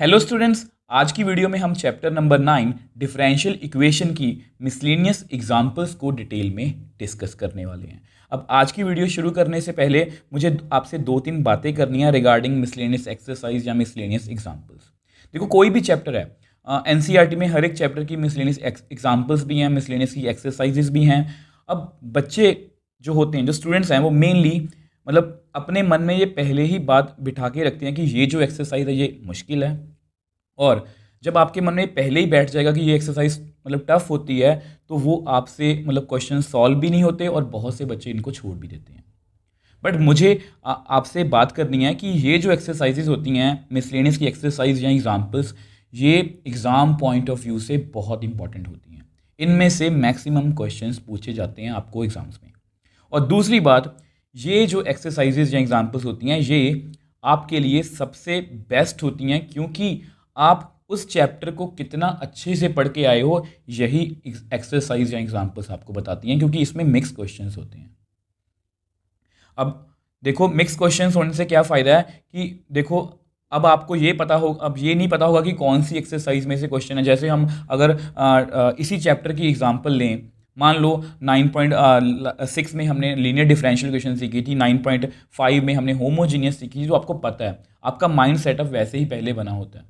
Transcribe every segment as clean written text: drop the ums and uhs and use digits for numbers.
Hello students, आज की video में हम चैप्टर नंबर 9 डिफरेंशियल इक्वेशन की मिसलेनियस एग्जांपल्स को डिटेल में डिस्कस करने वाले हैं। अब आज की वीडियो शुरू करने से पहले मुझे आपसे दो तीन बातें करनी है रिगार्डिंग मिसलेनियस एक्सरसाइज या मिसलेनियस एग्जांपल्स। देखो, कोई भी चैप्टर है, एनसीईआरटी में हर एक चैप्टर की मिसलेनियस एग्जांपल्स भी हैं, मिसलेनियस की एक्सरसाइजेस भी हैं। अब बच्चे जो होते हैं, जो स्टूडेंट्स हैं, वो मेनली मतलब अपने मन में ये पहले ही बात बिठा के रखते हैं कि ये जो एक्सरसाइज है ये मुश्किल है। और जब आपके मन में पहले ही बैठ जाएगा कि ये एक्सरसाइज मतलब टफ होती है, तो वो आपसे मतलब क्वेश्चन सॉल्व भी नहीं होते और बहुत से बच्चे इनको छोड़ भी देते हैं। बट मुझे आपसे बात करनी है कि ये जो एक्सरसाइजेज होती हैं, मिसलेनियस की एक्सरसाइज या एग्जाम्पल्स, ये एग्ज़ाम पॉइंट ऑफ व्यू से बहुत इंपॉर्टेंट होती हैं। इनमें से मैक्सिमम क्वेश्चंस पूछे जाते हैं आपको एग्जाम्स में। और दूसरी बात, ये जो एक्सरसाइजेज या एग्जाम्पल्स होती हैं, ये आपके लिए सबसे बेस्ट होती हैं, क्योंकि आप उस चैप्टर को कितना अच्छे से पढ़ के आए हो, यही एक्सरसाइज या एग्जाम्पल्स आपको बताती हैं, क्योंकि इसमें मिक्स क्वेश्चंस होते हैं। अब देखो, मिक्स क्वेश्चंस होने से क्या फ़ायदा है कि देखो, अब आपको ये पता हो, अब ये नहीं पता होगा कि कौन सी एक्सरसाइज में से क्वेश्चन है। जैसे हम अगर इसी चैप्टर की एग्जांपल लें, मान लो 9.6 में हमने लीनियर डिफरेंशियल इक्वेशन सीखी थी, 9.5 में हमने होमोजीनियस सीखी थी, जो आपको पता है, आपका माइंड सेटअप वैसे ही पहले बना होता है।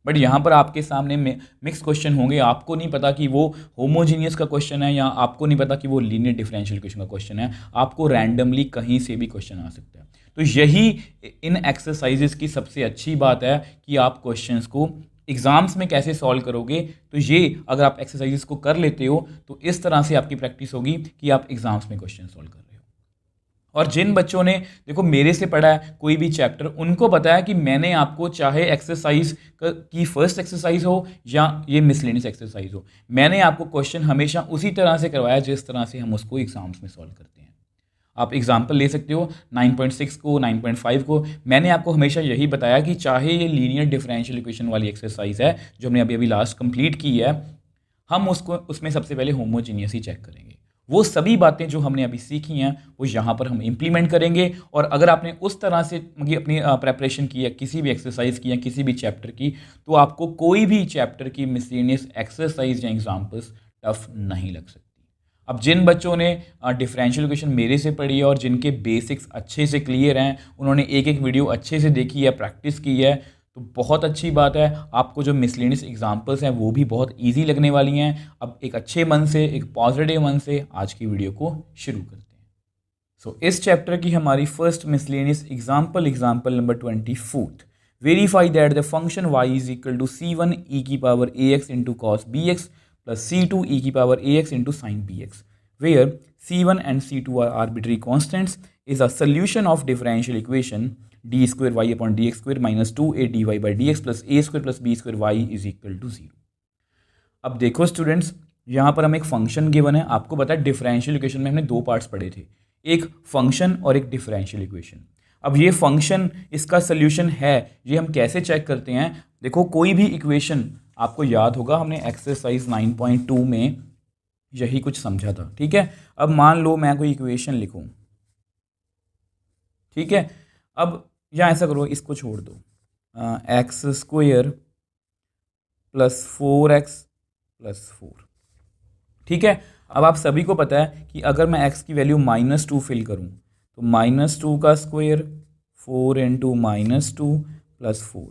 बट यहाँ पर आपके सामने मिक्स क्वेश्चन होंगे, आपको नहीं पता कि वो होमोजीनियस का क्वेश्चन है या आपको नहीं पता कि वो लीनियर डिफरेंशियल इक्वेशन का क्वेश्चन है। आपको रैंडमली कहीं से भी क्वेश्चन आ सकता है। तो यही इन एक्सरसाइजेस की सबसे अच्छी बात है कि आप क्वेश्चंस को एग्जाम्स में कैसे सॉल्व करोगे। तो ये अगर आप एक्सरसाइजेस को कर लेते हो, तो इस तरह से आपकी प्रैक्टिस होगी कि आप एग्जाम्स में क्वेश्चन सॉल्व कर रहे हो। और जिन बच्चों ने देखो मेरे से पढ़ा है कोई भी चैप्टर, उनको पता है कि मैंने आपको, चाहे एक्सरसाइज की फर्स्ट एक्सरसाइज हो या ये मिसलेनियस एक्सरसाइज हो, मैंने आपको क्वेश्चन हमेशा उसी तरह से करवाया जिस तरह से हम उसको एग्जाम्स में सॉल्व करते हैं। आप एग्जाम्पल ले सकते हो 9.6 को, 9.5 को। मैंने आपको हमेशा यही बताया कि चाहे ये लीनियर डिफरेंशियल इक्वेशन वाली एक्सरसाइज है जो हमने अभी अभी लास्ट कंप्लीट की है, हम उसको उसमें सबसे पहले होमोजीनियस ही चेक करेंगे। वो सभी बातें जो हमने अभी सीखी हैं वो यहाँ पर हम इम्प्लीमेंट करेंगे। और अगर आपने उस तरह से मतलब अपनी प्रेपरेशन की है किसी भी एक्सरसाइज की या किसी भी चैप्टर की, तो आपको कोई भी चैप्टर की मिसलेनियस एक्सरसाइज या एग्जाम्पल्स टफ नहीं लग सकती। अब जिन बच्चों ने डिफरेंशियल इक्वेशन मेरे से पढ़ी है और जिनके बेसिक्स अच्छे से क्लियर हैं, उन्होंने एक एक वीडियो अच्छे से देखी है, प्रैक्टिस की है, तो बहुत अच्छी बात है। आपको जो मिसलेनियस एग्जांपल्स हैं वो भी बहुत इजी लगने वाली हैं। अब एक अच्छे मन से, एक पॉजिटिव मन से आज की वीडियो को शुरू करते हैं। इस चैप्टर की हमारी first miscellaneous example number 24। Verify that the function y is equal to c1 e की power ax into cos B X plus c2 e की power ax into sine B X, where c1 and c2 are arbitrary constants, is a solution of differential equation d square y upon dx square minus 2a dy by dx plus a square plus b square y is equal to 0। अब देखो students, यहाँ पर हमें एक function given है। आपको पता है डिफरेंशियल इक्वेशन में हमने दो पार्ट्स पढ़े थे, एक फंक्शन और एक डिफरेंशियल इक्वेशन। अब ये फंक्शन, इसका सोल्यूशन है, ये हम कैसे चेक करते हैं। देखो, कोई भी इक्वेशन, आपको याद होगा हमने एक्सरसाइज 9.2 में यही कुछ समझा था, ठीक है। अब मान लो मैं कोई इक्वेशन लिखूं, ठीक है। अब या ऐसा करो, इसको छोड़ दो, x square plus 4x plus 4, ठीक है। अब आप सभी को पता है कि अगर मैं x की वैल्यू -2 फिल करूं, तो -2 का स्क्वायर 4 इंटू -2 प्लस 4,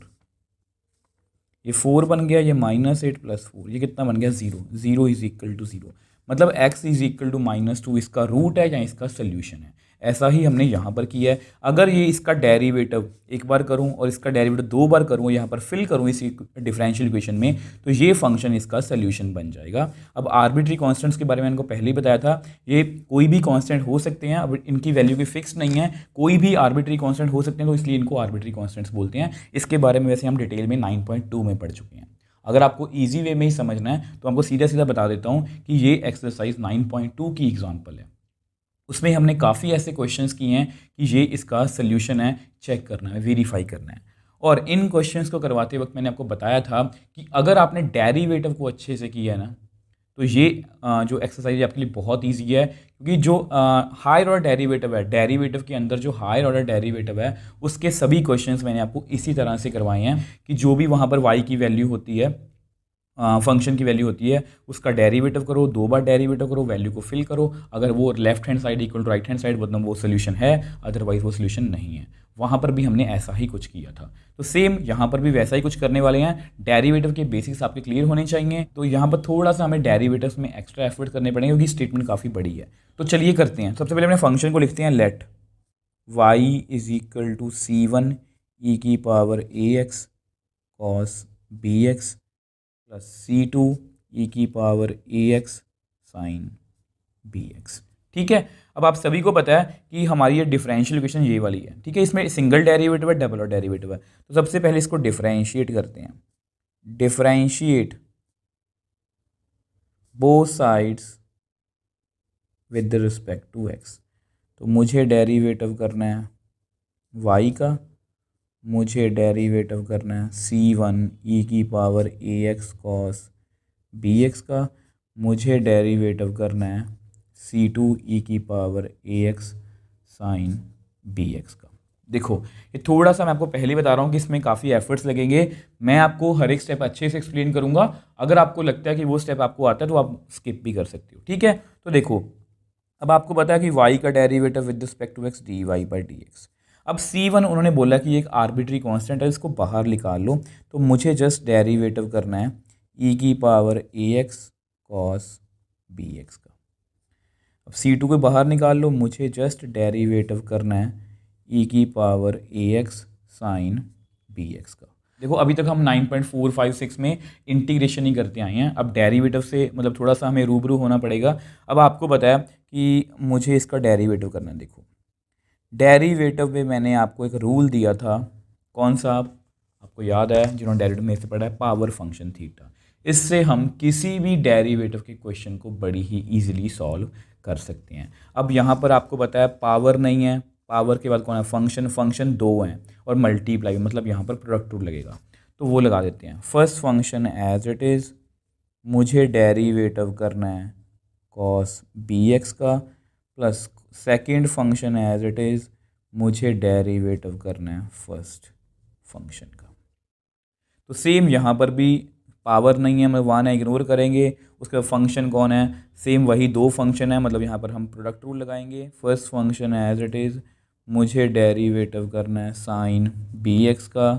ये 4 बन गया, ये -8 प्लस 4, ये कितना बन गया 0। 0 इज इक्वल टू 0, मतलब x इज इक्वल टू -2 इसका रूट है या इसका सोल्यूशन है। ऐसा ही हमने यहाँ पर किया है। अगर ये इसका डेरिवेटिव एक बार करूँ और इसका डेरिवेटिव दो बार करूँ, यहाँ पर फिल करूँ इस डिफरेंशियल इक्वेशन में, तो ये फंक्शन इसका सोल्यूशन बन जाएगा। अब आर्बिट्री कांस्टेंट्स के बारे में इनको पहले ही बताया था, ये कोई भी कांस्टेंट हो सकते हैं। अब इनकी वैल्यू की फिक्स नहीं है, कोई भी आर्बिट्री कांस्टेंट हो सकते हैं, तो इसलिए इनको आर्बिट्री कांस्टेंट्स बोलते हैं। इसके बारे में वैसे हम डिटेल में 9.2 में पढ़ चुके हैं। अगर आपको ईजी वे में ही समझना है तो आपको सीधा सीधा बता देता हूँ कि ये एक्सरसाइज 9.2 की एग्जाम्पल है। उसमें हमने काफ़ी ऐसे क्वेश्चंस किए हैं कि ये इसका सोल्यूशन है, चेक करना है, वेरीफाई करना है। और इन क्वेश्चंस को करवाते वक्त मैंने आपको बताया था कि अगर आपने डेरिवेटिव को अच्छे से किया है ना, तो ये जो एक्सरसाइज आपके लिए बहुत ईजी है, क्योंकि जो हायर ऑर्डर डेरिवेटिव है, डेरिवेटिव के अंदर जो हायर ऑर्डर डेरिवेटिव है उसके सभी क्वेश्चंस मैंने आपको इसी तरह से करवाए हैं कि जो भी वहाँ पर y की वैल्यू होती है, फंक्शन की वैल्यू होती है, उसका डेरिवेटिव करो, 2 बार डेरिवेटिव करो, वैल्यू को फिल करो। अगर वो left hand side equal to right hand side मतलब वो सोल्यूशन है, अदरवाइज वो सोल्यूशन नहीं है। वहाँ पर भी हमने ऐसा ही कुछ किया था, तो सेम यहाँ पर भी वैसा ही कुछ करने वाले हैं। डेरिवेटिव के बेसिक्स आपके क्लियर होने चाहिए, तो यहाँ पर थोड़ा सा हमें डेरिवेटिव्स में एक्स्ट्रा एफर्ट करने पड़ेंगे क्योंकि स्टेटमेंट काफ़ी बड़ी है। तो चलिए करते हैं। सबसे पहले अपने फंक्शन को लिखते हैं, let y is equal to c1 e की power ax cos bx plus c2 e की पावर ax साइन bx। ठीक है, अब आप सभी को पता है कि हमारी ये डिफरेंशियल इक्वेशन ये वाली है। ठीक है, इसमें सिंगल डेरिवेटिव है, डबल डेरिवेटिव है। तो सबसे पहले इसको डिफरेंशिएट करते हैं। Differentiate both sides with respect to x। तो मुझे डेरिवेटिव करना है y का, मुझे डेरिवेटिव करना है c1 e की पावर ax cos bx का, मुझे डेरिवेटिव करना है c2 e की पावर ax साइन bx का। देखो, ये थोड़ा सा मैं आपको पहले बता रहा हूँ कि इसमें काफ़ी एफर्ट्स लगेंगे। मैं आपको हर एक स्टेप अच्छे से एक्सप्लेन करूँगा। अगर आपको लगता है कि वो स्टेप आपको आता है तो आप स्किप भी कर सकते हो। ठीक है, तो देखो, अब आपको पता है कि y का derivative with respect to x dy by D X. अब c1 उन्होंने बोला कि एक आर्बिट्री कांस्टेंट है, इसको बाहर निकाल लो। तो मुझे जस्ट डेरिवेटिव करना है e की पावर ax cos bx का। अब c2 को बाहर निकाल लो, मुझे जस्ट डेरिवेटिव करना है e की पावर ax साइन bx का। देखो, अभी तक हम 9.456 में इंटीग्रेशन ही करते आए हैं। अब डेरिवेटिव से मतलब थोड़ा सा हमें रूबरू होना पड़ेगा। अब आपको बताया कि मुझे इसका डेरिवेटिव करना है। देखो, डेरिवेटिव में मैंने आपको एक रूल दिया था, कौन सा आपको याद है, जिन्होंने डेरिवेटिव में से पढ़ा है, पावर फंक्शन थीटा। इससे हम किसी भी डेरिवेटिव के क्वेश्चन को बड़ी ही ईजिली सॉल्व कर सकते हैं। अब यहाँ पर आपको बताया पावर नहीं है, पावर के बाद कौन है, फंक्शन। फंक्शन 2 हैं और मल्टीप्लाई मतलब यहाँ पर प्रोडक्ट रूल लगेगा, तो वो लगा देते हैं। First function as it is, मुझे डेरिवेटिव करना है कॉस bx का, plus second function as it is, मुझे डेरिवेटिव करना है फर्स्ट फंक्शन का। तो सेम यहाँ पर भी पावर नहीं है, मैं 1 है, इग्नोर करेंगे। उसके बाद फंक्शन कौन है, सेम वही 2 फंक्शन है, मतलब यहाँ पर हम प्रोडक्ट रूल लगाएंगे। First function as it is, मुझे डेरिवेटिव करना है साइन bx का,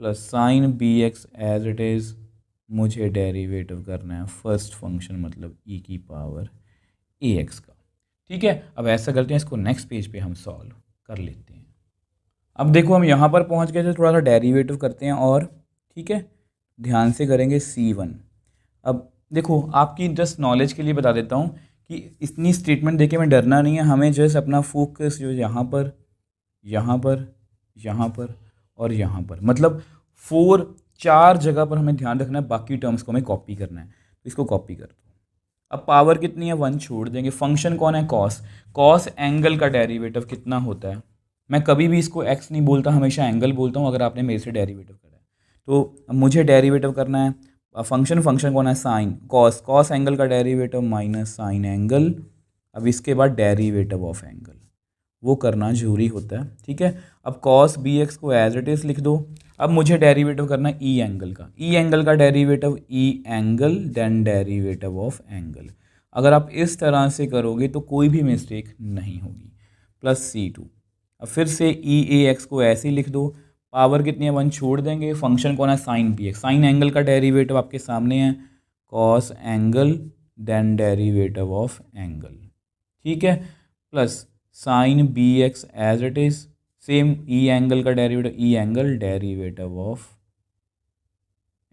plus sine bx as it is, मुझे डेरिवेटिव करना है फर्स्ट फंक्शन मतलब e की पावर ax का। ठीक है, अब ऐसा करते हैं, इसको नेक्स्ट पेज पे हम सॉल्व कर लेते हैं। अब देखो, हम यहाँ पर पहुँच गए, तो थोड़ा सा डेरिवेटिव करते हैं और ठीक है, ध्यान से करेंगे c1। अब देखो, आपकी जस्ट नॉलेज के लिए बता देता हूँ कि इतनी स्टेटमेंट देके में डरना नहीं है, हमें जस्ट अपना फोकस जो यहाँ पर, यहाँ पर, यहाँ पर और यहाँ पर, मतलब 4 जगह पर हमें ध्यान रखना है। बाकी टर्म्स को हमें कॉपी करना है, तो इसको कॉपी कर दो। अब पावर कितनी है, 1 छोड़ देंगे। फंक्शन कौन है, कॉस। कॉस एंगल का डेरिवेटिव कितना होता है, मैं कभी भी इसको एक्स नहीं बोलता, हमेशा एंगल बोलता हूँ अगर आपने मेरे से डेरिवेटिव करा है। तो मुझे डेरिवेटिव करना है फंक्शन कौन है, साइन। कॉस, कॉस एंगल का डेरिवेटिव माइनस साइन एंगल। अब इसके बाद डेरिवेटिव ऑफ एंगल, वो करना जरूरी होता है। ठीक है, अब कॉस bx को एज इट इज़ लिख दो। अब मुझे डेरिवेटिव करना है ई एंगल का। ई एंगल का derivative E angle then derivative of angle. अगर आप इस तरह से करोगे तो कोई भी मिस्टेक नहीं होगी। Plus c2। अब फिर से ई ए एक्स को ऐसे ही लिख दो। पावर कितनी है, 1 छोड़ देंगे। फंक्शन कौन है, साइन bx। साइन एंगल का डेरिवेटिव आपके सामने है, cos angle then derivative of angle. ठीक है, plus sine bx as it is, same E angle का derivative E angle derivative of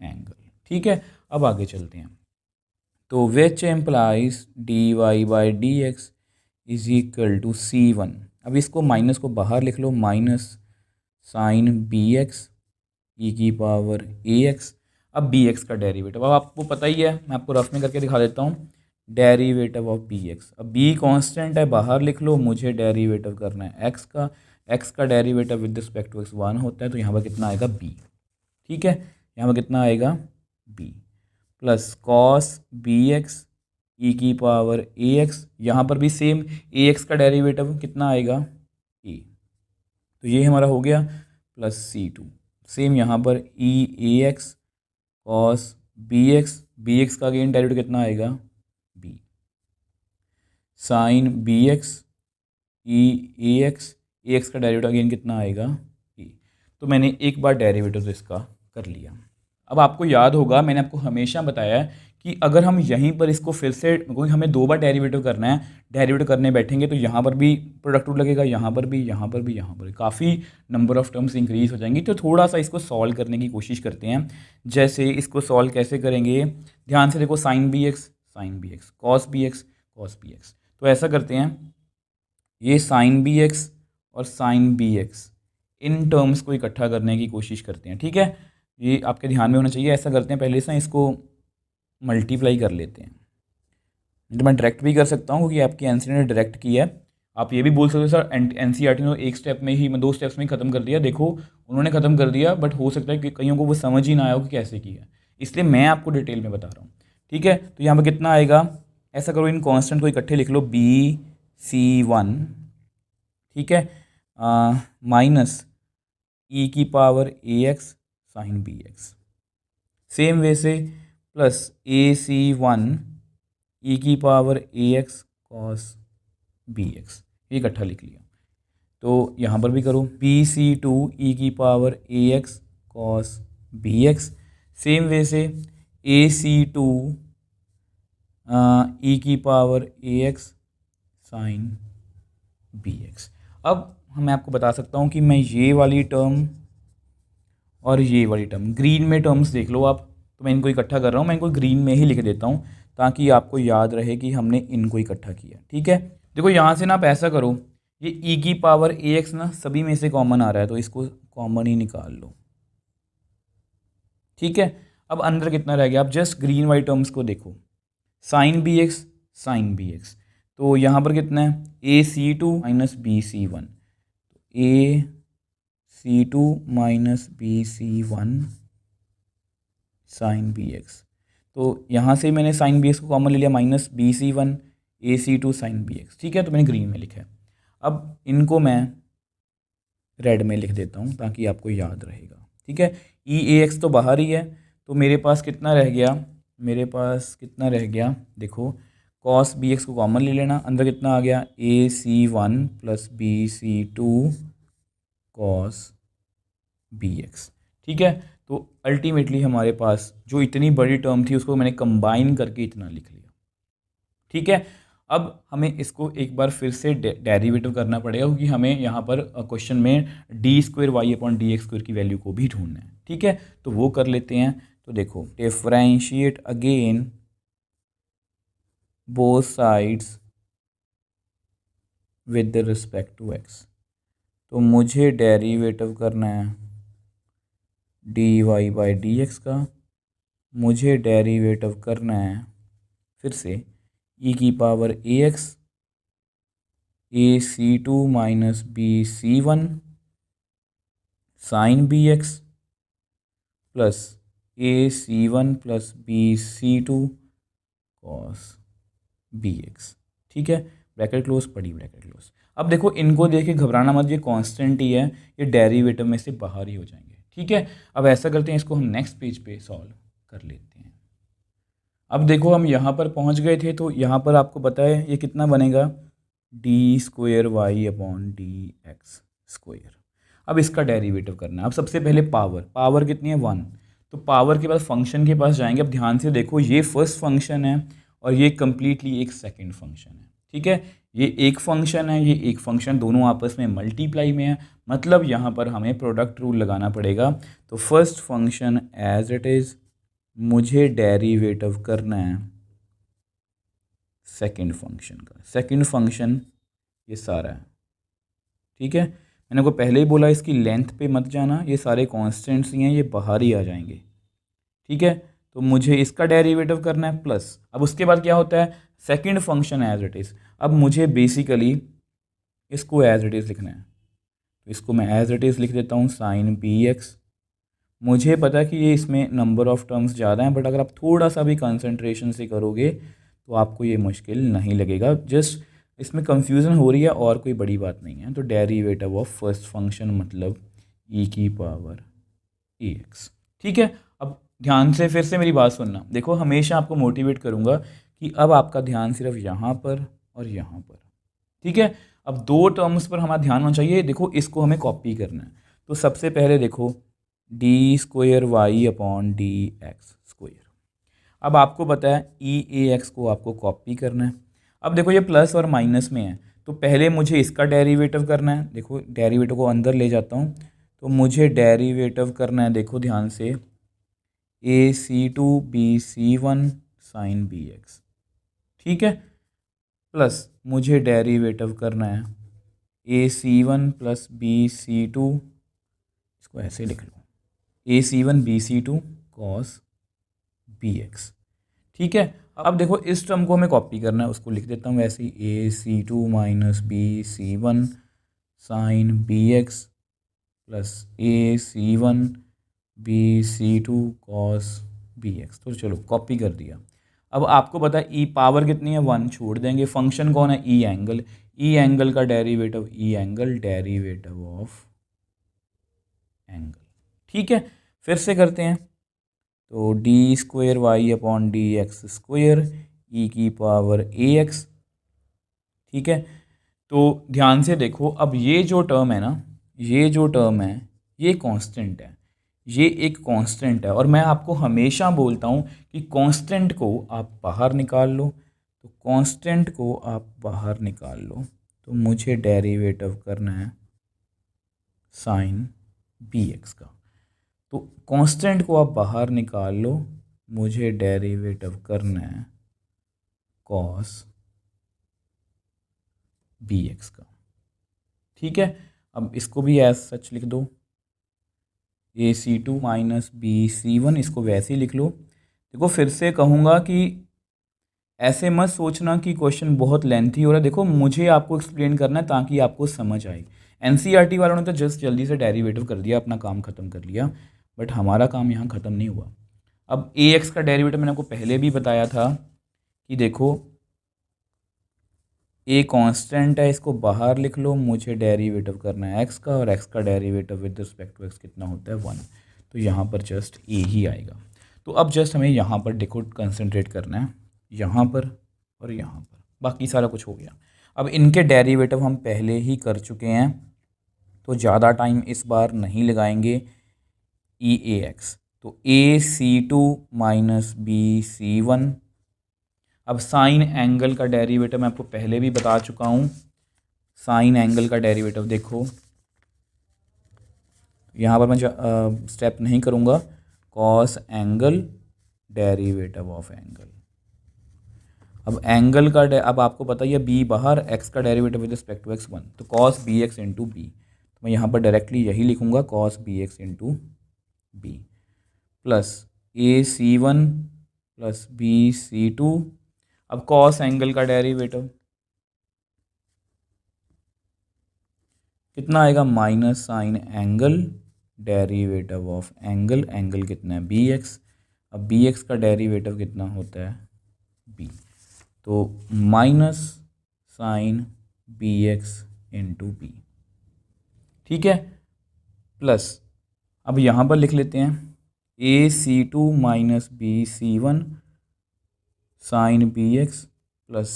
angle. ठीक है, अब आगे चलते हैं। तो which implies D Y by D X is equal to c1। अब इसको माइनस को बाहर लिख लो, माइनस साइन bx ई की पावर ax। अब bx का डेरिवेटिव अब आपको पता ही है, मैं आपको रफ में करके दिखा देता हूँ। डेरिवेटिव ऑफ bx, अब b कांस्टेंट है, बाहर लिख लो। मुझे डेरिवेटिव करना है x का। x का derivative with respect to x 1 होता है, तो यहाँ पर कितना आएगा b। ठीक है, यहाँ पर कितना आएगा b, plus cos bx E की पावर ए एक्स, यहाँ पर भी सेम ए एक्स का डेरिवेटिव कितना आएगा ए, तो ये हमारा हो गया प्लस सी टू। सेम यहाँ पर ई A X cos B X का अगेन डेरिवेटिव कितना आएगा B, sine B X E A x का डेरिवेटिव अगेन कितना आएगा ई। तो मैंने एक बार डेरिवेटिव इसका कर लिया। अब आपको याद होगा मैंने आपको हमेशा बताया है कि अगर हम यहीं पर इसको फिर से, क्योंकि हमें दो बार डेरिवेटिव करना है, डेरिवेटिव करने बैठेंगे तो यहाँ पर भी प्रोडक्ट रूल लगेगा, यहाँ पर भी, यहाँ पर भी, यहाँ पर भी, काफ़ी नंबर ऑफ टर्म्स इंक्रीज हो जाएंगी। तो थोड़ा सा इसको सॉल्व करने की कोशिश करते हैं। जैसे इसको सॉल्व कैसे करेंगे, ध्यान से देखो, sine B x, cos B X. तो ऐसा करते हैं, ये साइन बी एक्स और साइन बी एक्स इन टर्म्स को इकट्ठा करने की कोशिश करते हैं। ठीक है, ये आपके ध्यान में होना चाहिए। ऐसा करते हैं, पहले से इसको मल्टीप्लाई कर लेते हैं। तो मैं डायरेक्ट भी कर सकता हूँ क्योंकि आपकी एनसीईआरटी ने डायरेक्ट किया है। आप ये भी बोल सकते हो सर एनसीईआरटी ने एक स्टेप में ही, दो स्टेप्स में ही ख़त्म कर दिया। देखो उन्होंने ख़त्म कर दिया, बट हो सकता है कि कईयों को वो समझ ही ना आया हो कि कैसे किया, इसलिए मैं आपको डिटेल में बता रहा हूँ। ठीक है, तो यहाँ पर कितना आएगा, ऐसा करो इन कॉन्स्टेंट को इकट्ठे लिख लो, बी सी वन, ठीक है, माइनस ई की पावर ए x sine B x, same way से plus A C one E की पावर ए एक्स कॉस बी एक्स, ये इकट्ठा लिख लिया। तो यहाँ पर भी करो, बी सी टू ई की पावर ए X cos B x, same way से ए सी टू ई की पावर ए एक्स साइन बी एक्स। अब मैं आपको बता सकता हूँ कि मैं ये वाली टर्म और ये वाली टर्म, ग्रीन में टर्म्स देख लो आप, तो मैं इनको इकट्ठा कर रहा हूँ, मैं इनको ग्रीन में ही लिख देता हूँ ताकि आपको याद रहे कि हमने इनको इकट्ठा किया। ठीक है, देखो यहाँ से ना आप ऐसा करो, ये ई की पावर ए एक्स ना सभी में से कॉमन आ रहा है, तो इसको कॉमन ही निकाल लो। ठीक है, अब अंदर कितना रह गया, आप जस्ट ग्रीन वाली टर्म्स को देखो, साइन बी एक्स, तो यहाँ पर कितना है, A C two minus B C one, A C two minus B C one sine B X. तो यहाँ से मैंने साइन बी एक्स को कॉमन ले लिया, minus B C one A C two sine B x. ठीक है, तो मैंने ग्रीन में लिखा है। अब इनको मैं रेड में लिख देता हूँ ताकि आपको याद रहेगा। ठीक है, ई ए एक्स तो बाहर ही है, तो मेरे पास कितना रह गया, देखो कॉस बी एक्स को कॉमन ले लेना, अंदर कितना आ गया, A C one plus B C two cos B x. ठीक है, तो अल्टीमेटली हमारे पास जो इतनी बड़ी टर्म थी उसको मैंने कंबाइन करके इतना लिख लिया। ठीक है, अब हमें इसको एक बार फिर से डेरिवेटिव करना पड़ेगा क्योंकि हमें यहाँ पर क्वेश्चन में D square Y upon D x square की वैल्यू को भी ढूंढना है। ठीक है, तो वो कर लेते हैं। तो देखो, differentiate again both sides with respect to x. तो मुझे डेरिवेटिव करना है D Y by D X का, मुझे डेरिवेटिव करना है फिर से ई की power A X A C two minus B C one sine B X plus A C one plus B C two cos B x. ठीक है, bracket close, पड़ी ब्रैकेट क्लोज। अब देखो इनको देख के घबराना मत, ये कांस्टेंट ही है, ये डेरिवेटिव में से बाहर ही हो जाएंगे। ठीक है, अब ऐसा करते हैं, इसको हम नेक्स्ट पेज पे सॉल्व कर लेते हैं। अब देखो हम यहाँ पर पहुँच गए थे, तो यहाँ पर आपको पता है ये कितना बनेगा, D square Y upon D x square. अब इसका डेरिवेटिव करना है। अब सबसे पहले पावर कितनी है, 1, तो पावर के बाद फंक्शन के पास जाएंगे। अब ध्यान से देखो, ये फर्स्ट फंक्शन है और ये कम्प्लीटली एक सेकेंड फंक्शन है। ठीक है, ये एक फंक्शन है, ये एक फंक्शन, दोनों आपस में मल्टीप्लाई में है, मतलब यहाँ पर हमें प्रोडक्ट रूल लगाना पड़ेगा। तो first function as it is, मुझे डेरिवेटिव करना है सेकंड फंक्शन का। सेकंड फंक्शन ये सारा है। ठीक है, मैंने को पहले ही बोला इसकी लेंथ पे मत जाना, ये सारे कॉन्स्टेंट्स ही हैं, ये बाहर ही आ जाएंगे। ठीक है, तो मुझे इसका डेरिवेटिव करना है प्लस, अब उसके बाद क्या होता है, second function as it is. अब मुझे बेसिकली इसको एज इट इज़ लिखना है, तो इसको मैं एज इट इज़ लिख देता हूँ, साइन बी एक्स। मुझे पता है कि ये इसमें नंबर ऑफ़ टर्म्स ज़्यादा हैं, बट अगर आप थोड़ा सा भी कंसंट्रेशन से करोगे तो आपको ये मुश्किल नहीं लगेगा। जस्ट इसमें कंफ्यूजन हो रही है और कोई बड़ी बात नहीं है। तो डेरिवेटिव ऑफ फर्स्ट फंक्शन मतलब ई की पावर ए एक्स। ठीक है, अब ध्यान से फिर से मेरी बात सुनना। देखो, हमेशा आपको मोटिवेट करूँगा कि अब आपका ध्यान सिर्फ यहाँ पर और यहाँ पर। ठीक है, अब दो टर्म्स पर हमारा ध्यान होना चाहिए। देखो, इसको हमें कॉपी करना है। तो सबसे पहले देखो D square Y upon D x square. अब आपको पता है ई ए एक्स को आपको कॉपी करना है। अब देखो, ये प्लस और माइनस में है, तो पहले मुझे इसका डेरिवेटिव करना है। देखो, डेरिवेटिव को अंदर ले जाता हूँ, तो मुझे डेरिवेटिव करना है। देखो ध्यान से, A C two B C one sine B x. ठीक है, प्लस मुझे डेरिवेटिव करना है A C one plus B C two, इसको ऐसे लिख लो, A C one B C two cos B x. ठीक है, अब देखो इस टर्म को हमें कॉपी करना है, उसको लिख देता हूँ वैसे ही, A C two minus B C one sine B X plus A C one B C two cos B X. तो चलो कॉपी कर दिया। अब आपको पता है ई पावर कितनी है, वन, छोड़ देंगे। फंक्शन कौन है, ई एंगल। ई एंगल का derivative, E angle derivative of angle. ठीक है, फिर से करते हैं। तो D square Y upon D x square E की पावर ए एक्स। ठीक है, तो ध्यान से देखो, अब ये जो टर्म है ना, ये जो टर्म है ये कांस्टेंट है, ये एक कांस्टेंट है। और मैं आपको हमेशा बोलता हूँ कि कांस्टेंट को आप बाहर निकाल लो। तो कांस्टेंट को आप बाहर निकाल लो, तो मुझे डेरिवेटिव करना है साइन बी एक्स का। तो कांस्टेंट को आप बाहर निकाल लो, मुझे डेरिवेटिव करना है कॉस बी एक्स का। ठीक है, अब इसको भी एज सच लिख दो, A C two minus B C one, इसको वैसे ही लिख लो। देखो, फिर से कहूँगा कि ऐसे मत सोचना कि क्वेश्चन बहुत लेंथी हो रहा है। देखो, मुझे आपको एक्सप्लेन करना है ताकि आपको समझ आए। एनसीईआरटी वालों ने तो जस्ट जल्दी से डेरिवेटिव कर दिया, अपना काम ख़त्म कर लिया, बट हमारा काम यहाँ ख़त्म नहीं हुआ। अब ए एक्स का डेरिवेटिव मैंने आपको पहले भी बताया था कि देखो, ए कांस्टेंट है, इसको बाहर लिख लो, मुझे डेरिवेटिव करना है एक्स का, और एक्स का derivative with respect to X कितना होता है, वन। तो यहाँ पर जस्ट ए ही आएगा। तो अब जस्ट हमें यहाँ पर देखो कंसंट्रेट करना है, यहाँ पर और यहाँ पर, बाकी सारा कुछ हो गया। अब इनके डेरिवेटिव हम पहले ही कर चुके हैं, तो ज़्यादा टाइम इस बार नहीं लगाएंगे। ई ए एक्स, तो A C two minus B C one. अब साइन एंगल का डेरिवेटिव मैं आपको पहले भी बता चुका हूँ। साइन एंगल का डेरिवेटिव देखो, यहाँ पर मैं स्टेप नहीं करूँगा, cos angle derivative of angle. अब एंगल का अब आपको पता ही है, बी बाहर, एक्स का derivative with respect to X one, तो cos B x into B. तो मैं यहाँ पर डायरेक्टली यही लिखूँगा, cos B x into B plus A C one plus B C two. अब कॉस एंगल का डेरिवेटिव कितना आएगा, minus sine angle derivative of angle. Angle कितना है, बी एक्स। अब बी एक्स का डेरिवेटिव कितना होता है, बी। तो minus sine B x into B. ठीक है, प्लस अब यहाँ पर लिख लेते हैं A C two minus B C one sine B X plus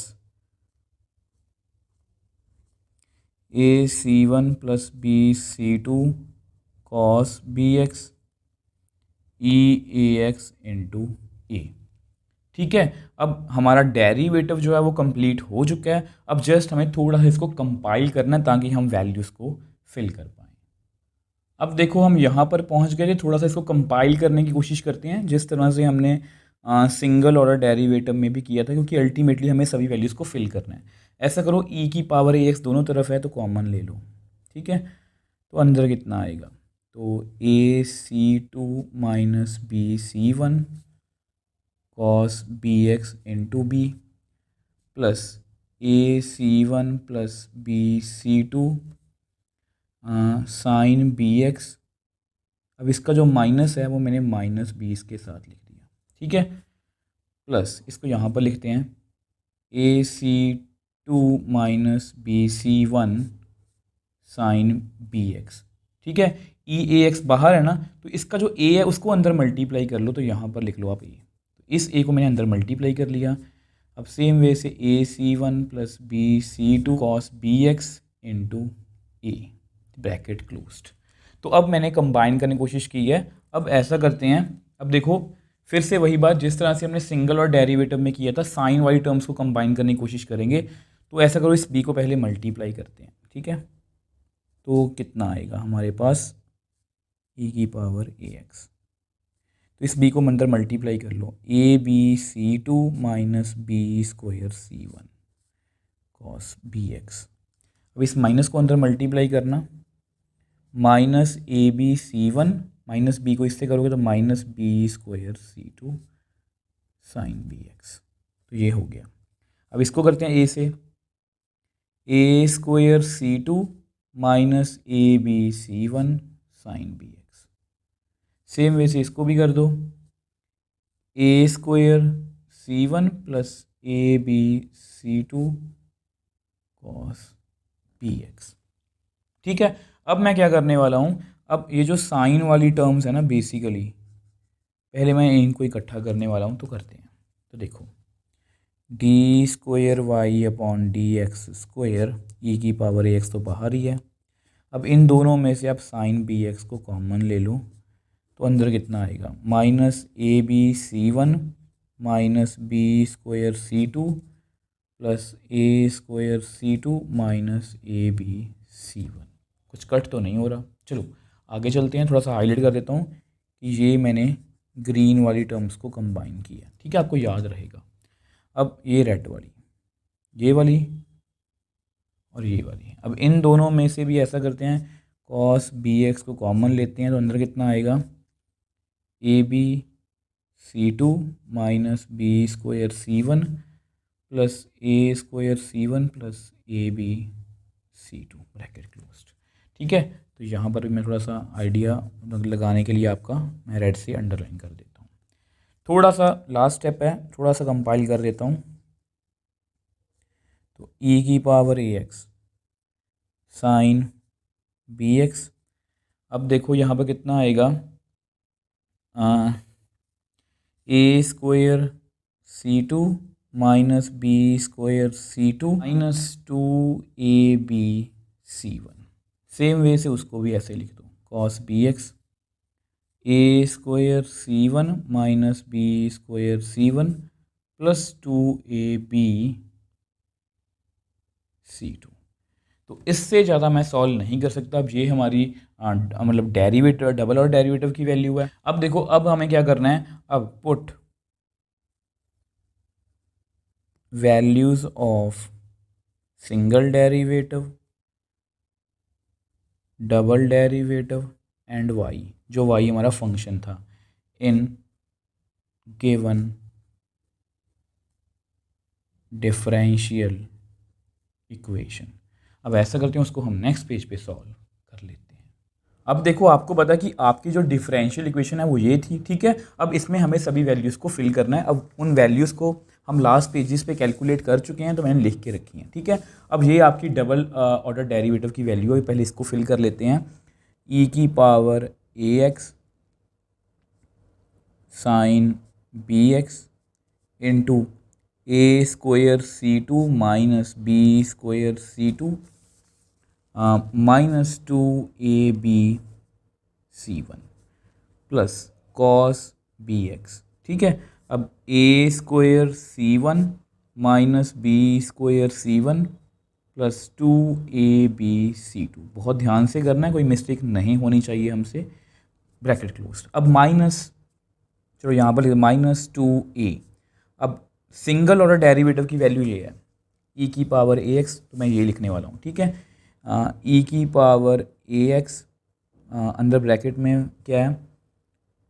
A C one plus B C two cos B X E A X into A. ठीक है, अब हमारा डेरिवेटिव जो है वो कंप्लीट हो चुका है। अब जस्ट हमें थोड़ा सा इसको कंपाइल करना है ताकि हम वैल्यूज़ को फिल कर पाएँ। अब देखो, हम यहाँ पर पहुँच गए थे, थोड़ा सा इसको कंपाइल करने की कोशिश करते हैं जिस तरह से हमने सिंगल ऑर्डर डेरिवेटिव में भी किया था, क्योंकि अल्टीमेटली हमें सभी वैल्यूज़ को फिल करना है। ऐसा करो, ई की पावर ए एक्स दोनों तरफ है तो कॉमन ले लो। ठीक है, तो अंदर कितना आएगा, तो A C two minus B C one cos B x into B plus A C one plus B C two sine B X. अब इसका जो माइनस है वो मैंने माइनस 20 के साथ लिख दिया। ठीक है, प्लस इसको यहाँ पर लिखते हैं AC2 minus BC1 sine BX। ठीक है, EAX बाहर है ना, तो इसका जो A है उसको अंदर मल्टीप्लाई कर लो, तो यहाँ पर लिख लो आप A। तो इस A को मैंने अंदर मल्टीप्लाई कर लिया। अब सेम वे से AC1 plus BC2 cos BX into A, bracket closed. तो अब मैंने कंबाइन करने की कोशिश की है। अब ऐसा करते हैं, अब देखो फिर से वही बात जिस तरह से हमने सिंगल और डेरिवेटिव में किया था, साइन वाली टर्म्स को कंबाइन करने की कोशिश करेंगे। तो ऐसा करो, इस B को पहले मल्टीप्लाई करते हैं। ठीक है, तो कितना आएगा हमारे पास e की पावर ax। तो इस b को अंदर मल्टीप्लाई कर लो, ABC2 minus B square C1 cos BX। अब इस माइनस को अंदर मल्टीप्लाई करना, माइनस ABC1 माइनस b को इससे करोगे तो minus B square C2 sine BX। तो ये हो गया। अब इसको करते हैं a से, a square C2 minus ABC1 sine BX। Same way से इसको भी कर दो, a square C1 plus ABC2 cos BX। ठीक है, अब मैं क्या करने वाला हूँ, अब ये जो साइन वाली टर्म्स है ना, बेसिकली पहले मैं इनको इकट्ठा करने वाला हूँ। तो करते हैं, तो देखो D square Y upon D x square E की पावर ax तो बाहर ही है। अब इन दोनों में से आप साइन BX को कॉमन ले लो, तो अंदर कितना आएगा, minus ABC1 minus B square C2 plus A square C2 minus ABC1। कुछ कट तो नहीं हो रहा। चलो आगे चलते हैं, थोड़ा सा हाईलाइट कर देता हूँ कि ये मैंने ग्रीन वाली टर्म्स को कंबाइन किया। ठीक है, आपको याद रहेगा। अब ये रेड वाली, ये वाली और ये वाली, अब इन दोनों में से भी ऐसा करते हैं, cos BX को कॉमन लेते हैं, तो अंदर कितना आएगा, ABC2 minus B square C1 plus A square C1 plus ABC2 bracket closed. ठीक है, तो यहाँ पर भी मैं थोड़ा सा आइडिया लगाने के लिए आपका मैं रेड से अंडरलाइन कर देता हूँ। थोड़ा सा लास्ट स्टेप है, थोड़ा सा कंपाइल कर देता हूँ। तो e की पावर ax साइन BX। अब देखो यहाँ पर कितना आएगा, A square C2 minus B square C2 minus 2ABC1। Same way से उसको भी ऐसे लिख दो, cos BX A square C1 minus B square C1 plus 2ABC2। तो इससे ज़्यादा मैं सॉल्व नहीं कर सकता। अब ये हमारी मतलब डेरिवेटिव, डबल और डेरिवेटिव की वैल्यू है। अब देखो, अब हमें क्या करना है, अब put values of single derivative, double derivative and y, जो y हमारा फंक्शन था, इन गिवन डिफरेंशियल इक्वेशन। अब ऐसा करते हैं, उसको हम नेक्स्ट पेज पे सॉल्व कर लेते हैं। अब देखो, आपको पता कि आपकी जो डिफरेंशियल इक्वेशन है वो ये थी। ठीक है, अब इसमें हमें सभी वैल्यूज़ को फिल करना है। अब उन वैल्यूज़ को हम लास्ट पेजेस पे कैलकुलेट कर चुके हैं, तो मैंने लिख के रखी हैं। ठीक है, अब ये आपकी डबल ऑर्डर डेरिवेटिव की वैल्यू है। पहले इसको फिल कर लेते हैं, e की power ax sine BX into A square C2 minus B square C2 minus 2ABC1 plus cos BX। ठीक है, अब A square C1 minus B square C1 plus 2ABC2। बहुत ध्यान से करना है, कोई मिस्टेक नहीं होनी चाहिए हमसे, ब्रैकेट क्लोज। अब माइनस, चलो यहाँ पर माइनस 2A। अब सिंगल ऑर्डर डेरिवेटिव की वैल्यू ये है, e की पावर ax, तो मैं ये लिखने वाला हूँ। ठीक है, e की पावर ax अंदर ब्रैकेट में क्या है,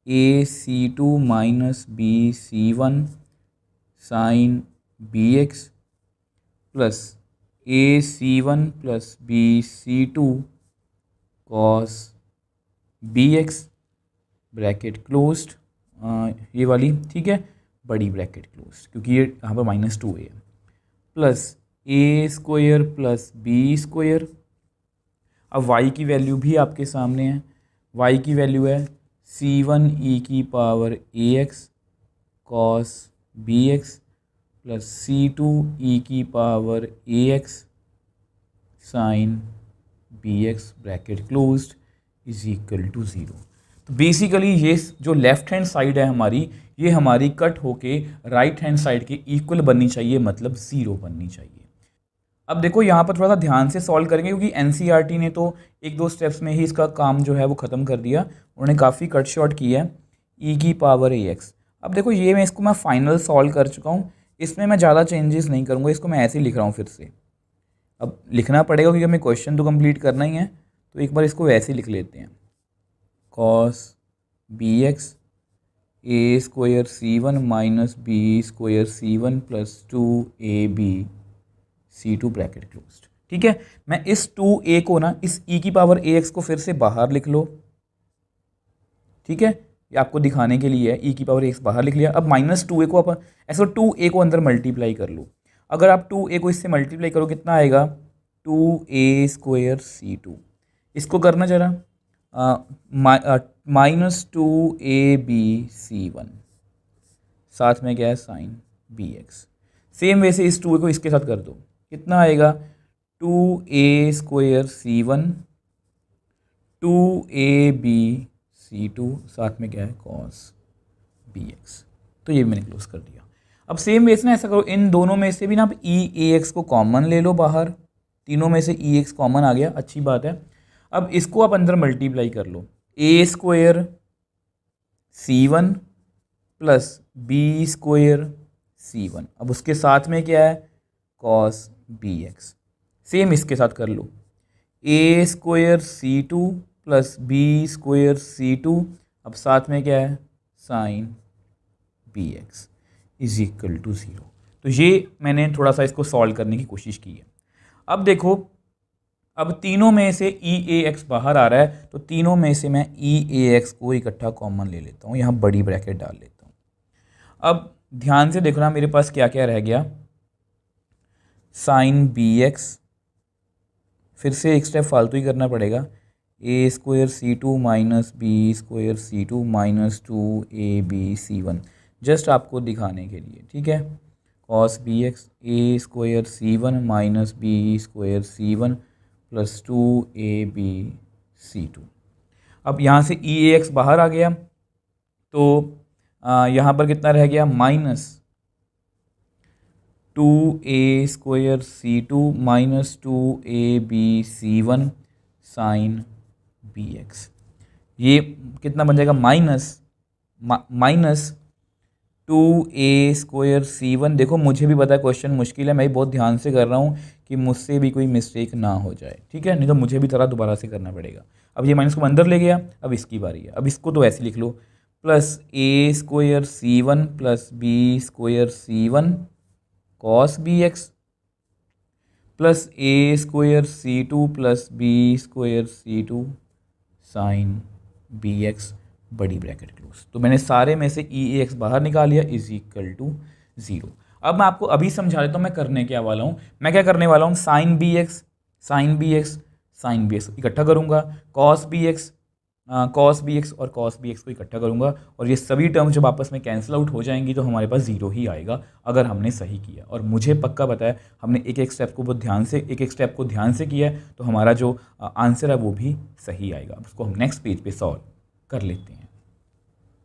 AC2 minus BC1 sine BX plus AC1 plus BC2 cos BX bracket closed, ये वाली। ठीक है, बड़ी ब्रैकेट क्लोज, क्योंकि ये यहाँ पर -2a है। Plus a square plus B square. अब y की वैल्यू भी आपके सामने है, y की वैल्यू है c1 e की power ax cos bx plus c2 e की power ax sin bx bracket closed is equal to 0। तो बेसिकली ये जो लेफ्ट हैंड साइड है हमारी, ये हमारी कट होके राइट हैंड साइड के इक्वल बननी चाहिए, मतलब 0 बननी चाहिए। अब देखो यहाँ पर थोड़ा सा ध्यान से सॉल्व करेंगे, क्योंकि एनसीईआरटी ने तो एक दो स्टेप्स में ही इसका काम जो है वो ख़त्म कर दिया, उन्होंने काफ़ी कट शॉर्ट किया है ई की पावर ए एक्स। अब देखो ये इसको मैं फाइनल सॉल्व कर चुका हूँ, इसमें मैं ज़्यादा चेंजेस नहीं करूँगा, इसको मैं ऐसे ही लिख रहा हूँ फिर से। अब लिखना पड़ेगा क्योंकि हमें क्वेश्चन तो कंप्लीट करना ही है, तो एक बार इसको वैसे ही लिख लेते हैं। Cos B X A square C one minus B square C one plus 2ab C2 bracket closed. ठीक है, मैं इस 2a को ना, इस e की पावर ax को फिर से बाहर लिख लो। ठीक है, ये आपको दिखाने के लिए है, e की पावर ax बाहर लिख लिया। अब माइनस 2a को आप ऐसे 2a को अंदर मल्टीप्लाई कर लो। अगर आप 2a को इससे मल्टीप्लाई करो कितना आएगा, 2a स्क्वायर C2। इसको करना जरा, माइनस 2ab C1, साथ में क्या है साइन bx। सेम वैसे इस 2a को इसके साथ कर दो, कितना आएगा 2a square C1 2ab C2, साथ में क्या है cos bx। तो ये मैंने क्लोज कर दिया। अब सेम वेस ना ऐसा करो, इन दोनों में से भी ना आप ई ax को कॉमन ले लो बाहर, तीनों में से ई एक्स कॉमन आ गया, अच्छी बात है। अब इसको आप अंदर मल्टीप्लाई कर लो, A square C1 plus B square C1, अब उसके साथ में क्या है cos bx। सेम इसके साथ कर लो, A square C2 plus B square C2, अब साथ में क्या है sine bx is equal to 0। तो ये मैंने थोड़ा सा इसको सॉल्व करने की कोशिश की है। अब देखो, अब तीनों में से ई ए एक्स बाहर आ रहा है, तो तीनों में से मैं ई ए एक्स को इकट्ठा कॉमन ले लेता हूँ, यहाँ बड़ी ब्रैकेट डाल लेता हूँ। अब ध्यान से देखना मेरे पास क्या क्या रह गया, साइन bx, फिर से एक स्टेप फालतू ही करना पड़ेगा, a square C2 minus B square C2 minus 2ab C1, just आपको दिखाने के लिए। ठीक है, cos bx a square C1 minus B square C1 plus 2ab C2। अब यहाँ से ई ए एक्स बाहर आ गया, तो यहाँ पर कितना रह गया minus 2a square C2 minus 2ab C1 sine bx। ये कितना बन जाएगा माइनस 2a स्क्वायर C1। देखो मुझे भी पता है क्वेश्चन मुश्किल है, मैं भी बहुत ध्यान से कर रहा हूँ कि मुझसे भी कोई मिस्टेक ना हो जाए। ठीक है, नहीं तो मुझे भी थोड़ा दोबारा से करना पड़ेगा। अब ये माइनस को अंदर ले गया, अब इसकी बारी है, अब इसको तो ऐसे लिख लो, plus a square C1 plus B square C1 cos bx plus a square C2 plus B square C2 sine bx बड़ी ब्रैकेट क्लोज। तो मैंने सारे में से ई ए एक्स बाहर निकाल लिया इज इक्वल टू 0। अब मैं आपको अभी समझा देता हूँ मैं करने क्या वाला हूँ। मैं क्या करने वाला हूँ, साइन बी एक्स इकट्ठा करूँगा, कॉस बी एक्स और कॉस बी एक्स को इकट्ठा करूँगा, और ये सभी टर्म जब आपस में कैंसिल आउट हो जाएंगी तो हमारे पास 0 ही आएगा अगर हमने सही किया। और मुझे पक्का पता है हमने एक एक स्टेप को बहुत ध्यान से किया है, तो हमारा जो आंसर है वो भी सही आएगा। अब उसको हम नेक्स्ट पेज पे सॉल्व कर लेते हैं।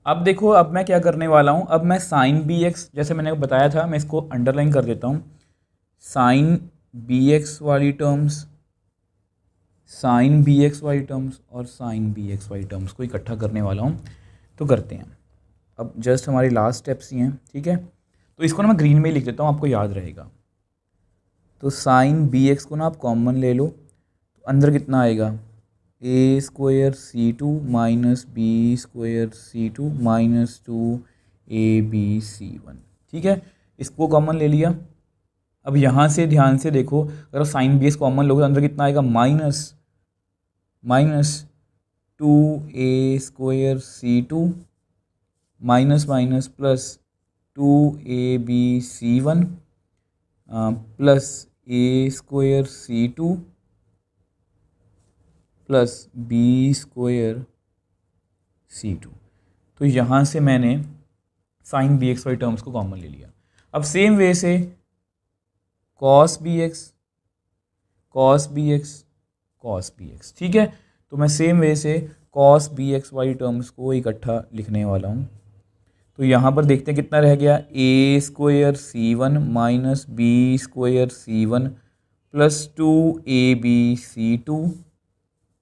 अब देखो, अब मैं क्या करने वाला हूँ, अब मैं साइन बी एक्स, जैसे मैंने बताया था, मैं इसको अंडरलाइन कर देता हूँ, साइन बी एक्स वाली टर्म्स और साइन बी एक्स वाली टर्म्स को इकट्ठा करने वाला हूँ। तो करते हैं, अब जस्ट हमारी लास्ट स्टेप्स ही हैं। ठीक है, तो इसको ना मैं ग्रीन में ही लिख देता हूँ, आपको याद रहेगा। तो साइन बी एक्स को ना आप कॉमन ले लो, तो अंदर कितना आएगा, a square C2 minus B square C2 minus 2ab C1। ठीक है, इसको कॉमन ले लिया। अब यहाँ से ध्यान से देखो, अगर साइन बी एक्स कॉमन लोगे तो अंदर कितना आएगा, minus 2a square C2 minus plus 2ab C1 plus a square c two plus B square c two. तो यहाँ से मैंने sine B x y terms को कॉमन ले लिया। अब सेम वे से cos B x cos B x cos B x, ठीक है। तो मैं सेम वे से cos B x y terms को इकट्ठा लिखने वाला हूँ। तो यहाँ पर देखते हैं कितना रह गया, a square C one minus B square C one plus two a b C two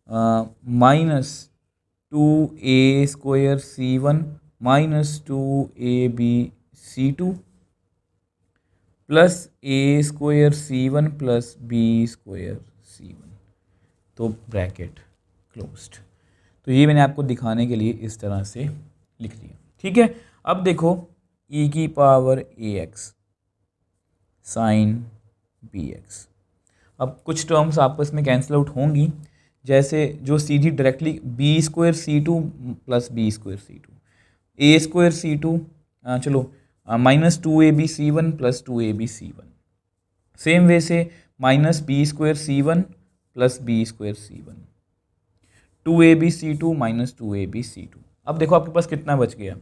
minus two a square C one minus two a b C two plus a square C one plus B square C one. तो bracket closed. तो ये मैंने आपको दिखाने के लिए इस तरह से लिख दिया, ठीक है। अब देखो e की पावर ए एक्स साइन बी एक्स। अब कुछ टर्म्स आपस में कैंसिल आउट होंगी, जैसे जो सीधी directly b square c two plus B square c two, a square c two, चलो minus two a b C one plus two a b C one. Same way से minus B square C one plus B square C one, two a b C two minus two a b C two. अब देखो आपके पास कितना बच गया,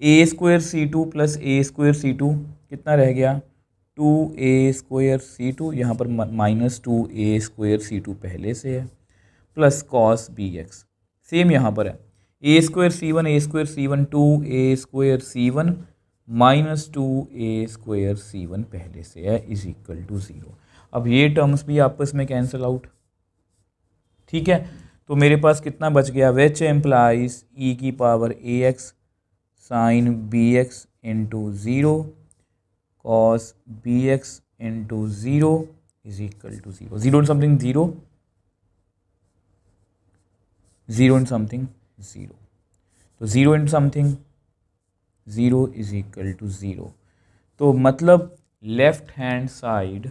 a square c two plus a square c two कितना रह गया, two a square c two, यहाँ पर minus two a square c two पहले से है, plus cos B x same यहाँ पर है, a square C one two a square C one minus two a square C one पहले से है इज इक्वल टू ज़ीरो। अब ये टर्म्स भी आपस में कैंसिल आउट, ठीक है। तो मेरे पास कितना बच गया, विच एम्प्लाइज ई की power A x sine B x into zero cos B x into zero is equal to zero. Zero in something zero, zero in something zero, तो zero in something zero is equal to zero. तो मतलब left hand side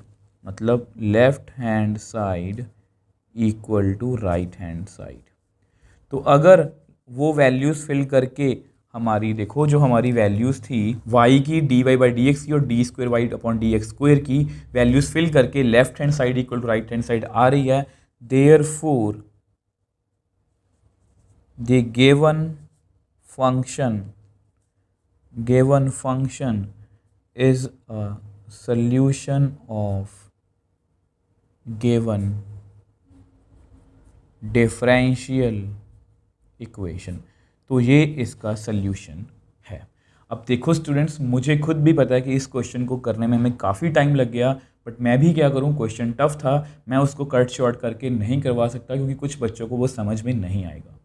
equal to right hand side. तो अगर वो values fill करके हमारी देखो जो हमारी वैल्यूज़ थी y की d Y by D x की और d square Y upon D x square की वैल्यूज़ फिल करके left hand side equal to right hand side आ रही है, therefore the given function is a solution of given differential equation। तो ये इसका सल्यूशन है। अब देखो स्टूडेंट्स, मुझे खुद भी पता है कि इस क्वेश्चन को करने में हमें काफ़ी टाइम लग गया, बट मैं भी क्या करूं, क्वेश्चन टफ था, मैं उसको कट शॉर्ट करके नहीं करवा सकता क्योंकि कुछ बच्चों को वो समझ में नहीं आएगा।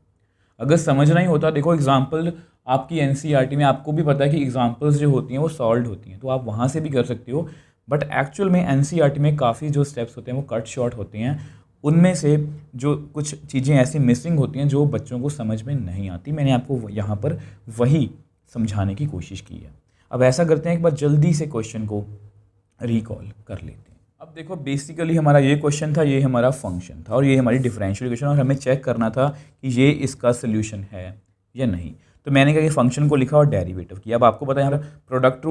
अगर समझना ही होता, देखो एग्जाम्पल आपकी एनसीईआरटी में आपको भी पता है कि एग्जाम्पल्स जो होती हैं वो सॉल्व होती हैं, तो आप वहाँ से भी कर सकते हो, बट एक्चुअल में एनसीईआरटी में काफ़ी जो स्टेप्स होते हैं वो कट शॉर्ट होते हैं। उनमें से जो कुछ चीज़ें ऐसी मिसिंग होती हैं जो बच्चों को समझ में नहीं आती, मैंने आपको यहाँ पर वही समझाने की कोशिश की है। अब ऐसा करते हैं एक बार जल्दी से क्वेश्चन को रिकॉल कर लेते हैं। अब देखो बेसिकली हमारा ये क्वेश्चन था, ये हमारा फंक्शन था और ये हमारी डिफरेंशियल इक्वेशन, और हमें चेक करना था कि ये इसका सोल्यूशन है या नहीं। तो मैंने क्या कि फंक्शन को लिखा और डेरिवेटिव किया। अब आपको पता है यहाँ पर प्रोडक्ट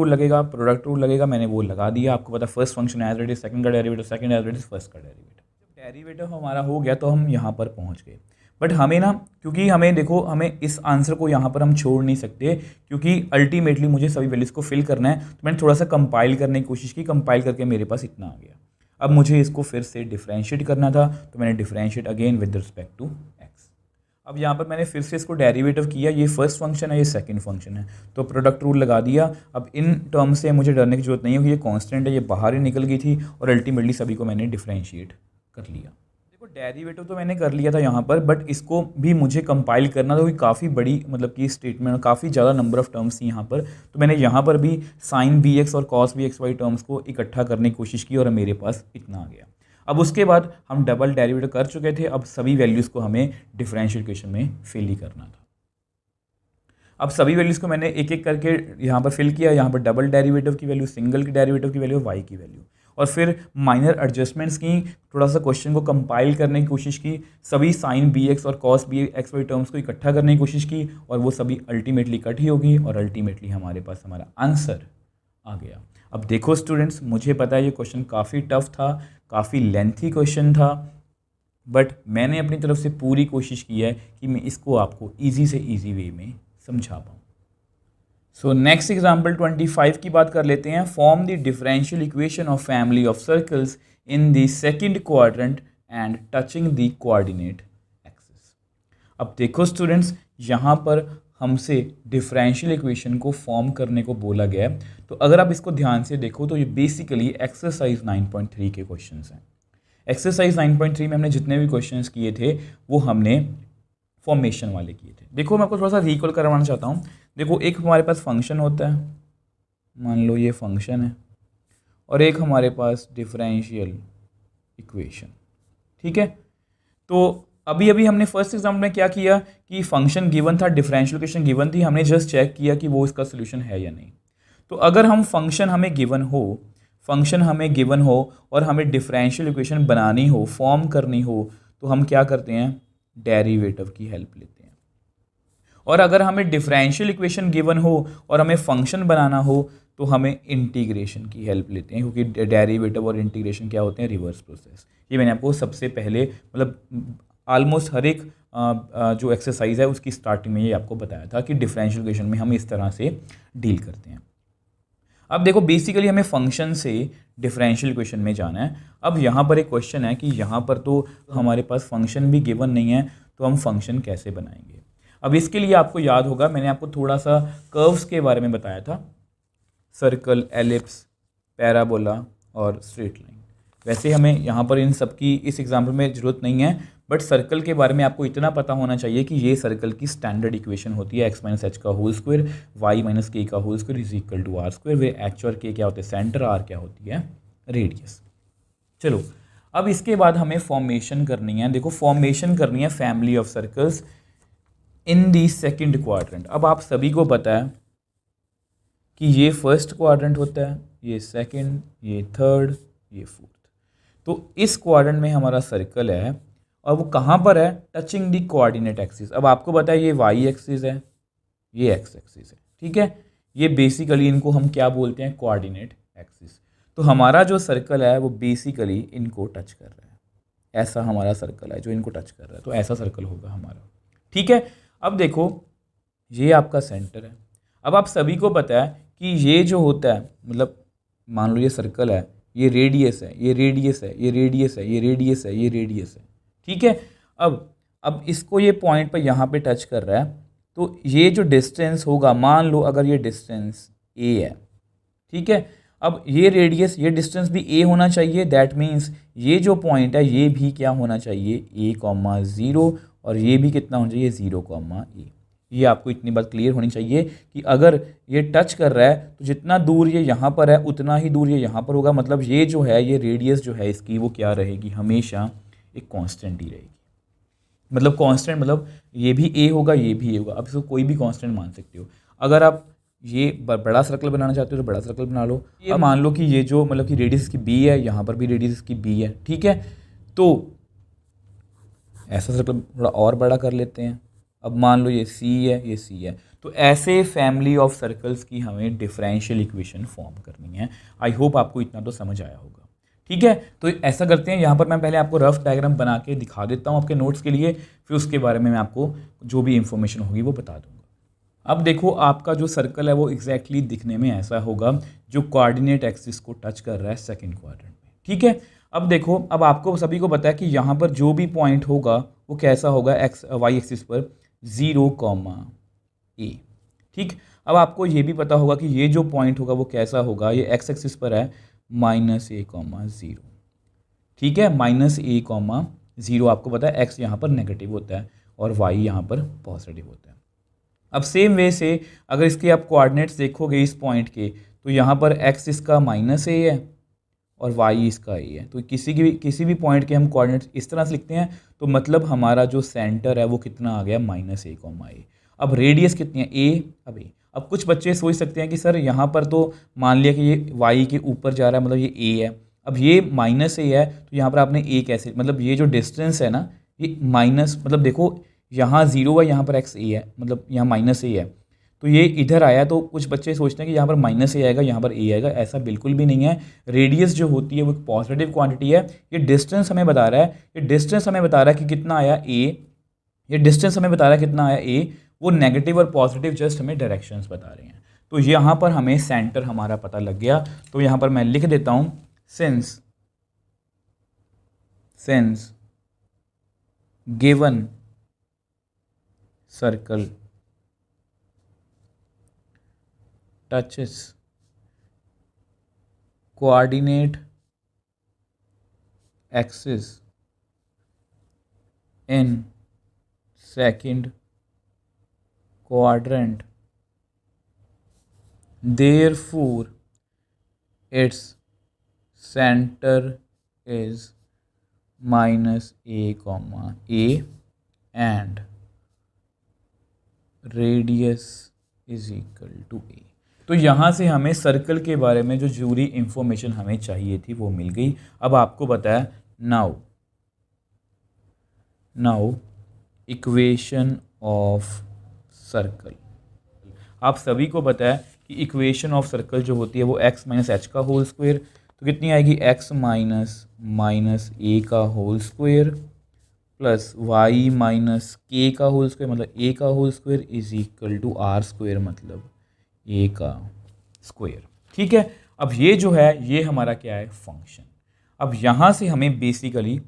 रूल लगेगा, मैंने वो लगा दिया। आपको पता first function as it is, second का derivative second as it is, first का डेरिवेटिव। जब डेरिवेटिव हमारा हो गया तो हम यहाँ पर पहुँच गए, बट हमें ना, क्योंकि हमें देखो हमें इस आंसर को यहाँ पर हम छोड़ नहीं सकते क्योंकि अल्टीमेटली मुझे सभी वैल्यूज़ को फिल करना है। तो मैंने थोड़ा सा कंपाइल करने की कोशिश की, कंपाइल करके मेरे पास इतना आ गया। अब मुझे इसको फिर से डिफरेंशिएट करना था, तो मैंने differentiate again with respect to x. अब यहाँ पर मैंने फिर से इसको डेरिवेटिव किया, ये फर्स्ट फंक्शन है, ये सेकंड फंक्शन है, तो प्रोडक्ट रूल लगा दिया। अब इन टर्म से मुझे डरने की जरूरत नहीं होगी, ये कांस्टेंट है, ये बाहर ही निकल गई थी और अल्टीमेटली सभी को मैंने डिफरेंशिएट कर लिया। देखो डेरिवेटिव तो मैंने कर लिया था यहाँ पर, बट इसको भी मुझे कंपाइल करना था क्योंकि काफ़ी बड़ी मतलब कि स्टेटमेंट, काफ़ी ज़्यादा नंबर ऑफ टर्म्स थी यहाँ पर। तो मैंने यहाँ पर भी साइन बी एक्स और cos B x y terms को इकट्ठा करने की कोशिश की और मेरे पास इतना आ गया। अब उसके बाद हम डबल डेरिवेटिव कर चुके थे, अब सभी वैल्यूज़ को हमें डिफरेंशियल इक्वेशन में फिल ही करना था। अब सभी वैल्यूज़ को मैंने एक एक करके यहाँ पर फिल किया। यहाँ पर डबल डेरिवेटिव की वैल्यू, सिंगल की डेरिवेटिव की वैल्यू, वाई की वैल्यू, और फिर माइनर एडजस्टमेंट्स की, थोड़ा सा क्वेश्चन को कंपाइल करने की कोशिश की, सभी साइन बी एक्स और cos B x y terms को इकट्ठा करने की कोशिश की, और वो सभी अल्टीमेटली कट ही होगी और अल्टीमेटली हमारे पास हमारा आंसर आ गया। अब देखो स्टूडेंट्स, मुझे पता है ये क्वेश्चन काफ़ी टफ था, काफ़ी लेंथी क्वेश्चन था, बट मैंने अपनी तरफ से पूरी कोशिश की है कि मैं इसको आपको ईजी से ईजी वे में समझा पाऊँ। सो नेक्स्ट एग्जाम्पल 25 की बात कर लेते हैं। Form the differential equation of family of circles in the second quadrant and touching the coordinate axis. अब देखो स्टूडेंट्स, यहाँ पर हमसे डिफरेंशियल इक्वेशन को फॉर्म करने को बोला गया है। तो अगर आप इसको ध्यान से देखो तो ये बेसिकली एक्सरसाइज 9.3 के क्वेश्चंस हैं। एक्सरसाइज 9.3 में हमने जितने भी क्वेश्चंस किए थे वो हमने फॉर्मेशन वाले किए थे। देखो मैं आपको थोड़ा सा रिकॉल करवाना चाहता हूँ। देखो एक हमारे पास फंक्शन होता है, मान लो ये फंक्शन है, और एक हमारे पास डिफरेंशियल इक्वेशन, ठीक है। तो अभी अभी हमने फर्स्ट एग्जाम्पल में क्या किया कि फंक्शन गिवन था, डिफरेंशियल इक्वेशन गिवन थी, हमने जस्ट चेक किया कि वो इसका सोल्यूशन है या नहीं। तो अगर हम फंक्शन हमें गिवन हो और हमें डिफरेंशियल इक्वेशन बनानी हो, फॉर्म करनी हो, तो हम क्या करते हैं, डेरिवेटिव की हेल्प लेते हैं। और अगर हमें डिफरेंशियल इक्वेशन गिवन हो और हमें फंक्शन बनाना हो तो हमें इंटीग्रेशन की हेल्प लेते हैं, क्योंकि डेरिवेटिव और इंटीग्रेशन क्या होते हैं, रिवर्स प्रोसेस। ये मैंने आपको सबसे पहले मतलब ऑलमोस्ट हर एक जो एक्सरसाइज है उसकी स्टार्टिंग में ये आपको बताया था कि डिफरेंशियल इक्वेशन में हम इस तरह से डील करते हैं। अब देखो बेसिकली हमें फंक्शन से डिफरेंशियल इक्वेशन में जाना है। अब यहाँ पर एक क्वेश्चन है कि यहाँ पर तो हमारे पास फंक्शन भी गिवन नहीं है, तो हम फंक्शन कैसे बनाएंगे। अब इसके लिए आपको याद होगा मैंने आपको थोड़ा सा कर्व्स के बारे में बताया था, सर्कल, एलिप्स, पैराबोला और स्ट्रेट लाइन। वैसे हमें यहाँ पर इन सब की इस एग्जाम्पल में ज़रूरत नहीं है, बट सर्कल के बारे में आपको इतना पता होना चाहिए कि ये सर्कल की स्टैंडर्ड इक्वेशन होती है, x माइनस एच का whole square, y minus k का whole square is equal to r square, वे एच और के क्या होते हैं, सेंटर, आर क्या होती है, रेडियस। चलो अब इसके बाद हमें फॉर्मेशन करनी है। देखो फॉर्मेशन करनी है family of circles in the second quadrant. अब आप सभी को पता है कि ये फर्स्ट क्वाड्रेंट होता है, ये सेकेंड, ये थर्ड, ये फोर्थ। तो इस क्वाड्रेंट में हमारा सर्कल है और वो कहाँ पर है, टचिंग दी कोऑर्डिनेट एक्सिस। अब आपको पता है ये वाई एक्सिस है, ये एक्स एक्सिस है, ठीक है। ये बेसिकली इनको हम क्या बोलते हैं, कोऑर्डिनेट एक्सिस। तो हमारा जो सर्कल है वो बेसिकली इनको टच कर रहा है, ऐसा हमारा सर्कल है जो इनको टच कर रहा है, तो ऐसा सर्कल होगा हमारा, ठीक है। अब देखो ये आपका सेंटर है। अब आप सभी को पता है कि ये जो होता है, मतलब मान लो ये सर्कल है, ये रेडियस है, ये रेडियस है, ये रेडियस है, ये रेडियस है, ये रेडियस है, ठीक है। अब इसको ये पॉइंट पर यहाँ पे टच कर रहा है, तो ये जो डिस्टेंस होगा, मान लो अगर ये डिस्टेंस a है, ठीक है। अब ये रेडियस, ये डिस्टेंस भी a होना चाहिए, दैट मीन्स ये जो पॉइंट है ये भी क्या होना चाहिए, a,0, और ये भी कितना होना चाहिए, 0,a। ये आपको इतनी बात क्लियर होनी चाहिए कि अगर ये टच कर रहा है तो जितना दूर ये यहाँ पर है उतना ही दूर ये यहाँ पर होगा। मतलब ये जो है, ये रेडियस जो है इसकी वो क्या रहेगी, हमेशा एक कांस्टेंट ही रहेगी। मतलब कांस्टेंट मतलब ये भी a होगा, ये भी a होगा। अब इसको कोई भी कांस्टेंट मान सकते हो। अगर आप ये बड़ा सर्कल बनाना चाहते हो तो बड़ा सर्कल बना लो। ये मान लो कि ये जो मतलब कि रेडियस की b है, यहाँ पर भी रेडियस की b है, ठीक है। तो ऐसा सर्कल थोड़ा और बड़ा कर लेते हैं। अब मान लो ये c है, ये c है। तो ऐसे फैमिली ऑफ सर्कल्स की हमें डिफरेंशियल इक्वेशन फॉर्म करनी है। आई होप आपको इतना तो समझ आया होगा, ठीक है। तो ऐसा करते हैं, यहाँ पर मैं पहले आपको रफ डायग्राम बना के दिखा देता हूँ आपके नोट्स के लिए, फिर उसके बारे में मैं आपको जो भी इंफॉर्मेशन होगी वो बता दूंगा। अब देखो आपका जो सर्कल है वो एग्जैक्टली दिखने में ऐसा होगा, जो कोऑर्डिनेट एक्सिस को टच कर रहा है सेकंड क्वाड्रेंट में, ठीक है। अब देखो, अब आपको सभी को पता है कि यहाँ पर जो भी पॉइंट होगा वो कैसा होगा, वाई एक्सिस पर 0,a, ठीक। अब आपको ये भी पता होगा कि ये जो पॉइंट होगा वो कैसा होगा, ये एक्स एक्सिस पर है -a,0, ठीक है। -a,0 आपको पता है एक्स यहाँ पर नेगेटिव होता है और वाई यहाँ पर पॉजिटिव होता है। अब सेम वे से अगर इसके आप कोऑर्डिनेट्स देखोगे इस पॉइंट के, तो यहाँ पर एक्स इसका -a है और वाई इसका a है। तो किसी भी पॉइंट के हम कोऑर्डिनेट्स इस तरह से लिखते हैं, तो मतलब हमारा जो सेंटर है वो कितना आ गया, -a,a। अब रेडियस कितनी है, a। अब कुछ बच्चे सोच सकते हैं कि सर यहाँ पर तो मान लिया कि ये y के ऊपर जा रहा है, मतलब ये a है। अब ये -a है, तो यहाँ पर आपने a कैसे, मतलब ये जो डिस्टेंस है ना, ये माइनस, मतलब देखो यहाँ 0 है, यहाँ पर x a है, मतलब यहाँ -a है। तो ये इधर आया तो कुछ बच्चे सोचते हैं कि यहाँ पर माइनस ए आएगा, यहाँ पर ए आएगा। ऐसा बिल्कुल भी नहीं है। रेडियस जो होती है वो एक पॉजिटिव क्वांटिटी है। ये डिस्टेंस हमें बता रहा है, ये डिस्टेंस हमें बता रहा है कि कितना आया ए, ये डिस्टेंस हमें बता रहा है कितना आया ए। वो नेगेटिव और पॉजिटिव जस्ट हमें डायरेक्शंस बता रहे हैं। तो यहाँ पर हमें सेंटर हमारा पता लग गया। तो यहाँ पर मैं लिख देता हूँ since given circle touches coordinate axis in second quadrant, therefore its center is minus a comma a and radius is equal to a। तो यहाँ से हमें सर्कल के बारे में जो जरूरी इंफॉर्मेशन हमें चाहिए थी वो मिल गई। अब आपको बताया नाउ इक्वेशन ऑफ सर्कल। आप सभी को पता है कि इक्वेशन ऑफ सर्कल जो होती है वो x माइनस एच का होल स्क्वायर, तो कितनी आएगी x माइनस ए का whole square plus y minus k का होल स्क्वायर मतलब ए का whole square is equal to r square मतलब ए का स्क्वायर। ठीक है। अब ये जो है ये हमारा क्या है, फंक्शन। अब यहाँ से हमें बेसिकली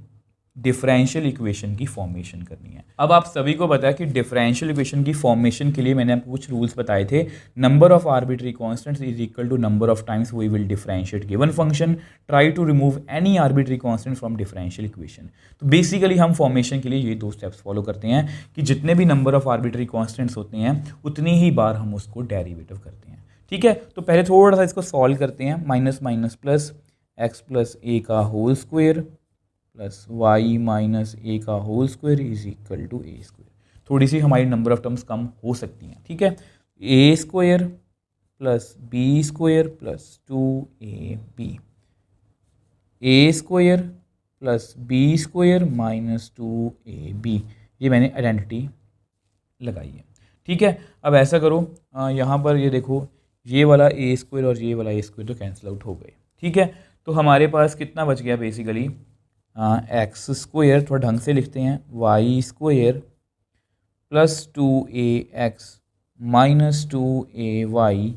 डिफरेंशियल इक्वेशन की फॉर्मेशन करनी है। अब आप सभी को पता है कि डिफरेंशियल इक्वेशन की फॉर्मेशन के लिए मैंने आपको कुछ रूल्स बताए थे। Number of arbitrary constants is equal to number of times we will differentiate given function, try to remove any arbitrary constant from differential equation. तो बेसिकली हम फॉर्मेशन के लिए ये 2 स्टेप्स फॉलो करते हैं कि जितने भी नंबर ऑफ आर्बिट्री कांस्टेंट्स होते हैं उतनी ही बार हम उसको डेरिवेटिव करते हैं। ठीक है। तो पहले थोड़ा सा इसको सॉल्व करते हैं। Minus minus plus x plus a का whole square plus y minus a का whole square is equal to a square. थोड़ी सी हमारी नंबर ऑफ टर्म्स कम हो सकती हैं। ठीक है। A square plus B square plus 2ab, a square plus B square minus 2ab, ये मैंने आइडेंटिटी लगाई है। ठीक है। अब ऐसा करो, यहाँ पर ये देखो ये वाला ए स्क्वायर और ये वाला ए स्क्वायर तो कैंसिल आउट हो गए। ठीक है। तो हमारे पास कितना बच गया बेसिकली, एक्स स्क्वायर थोड़ा ढंग से लिखते हैं, y square plus 2ax minus 2ay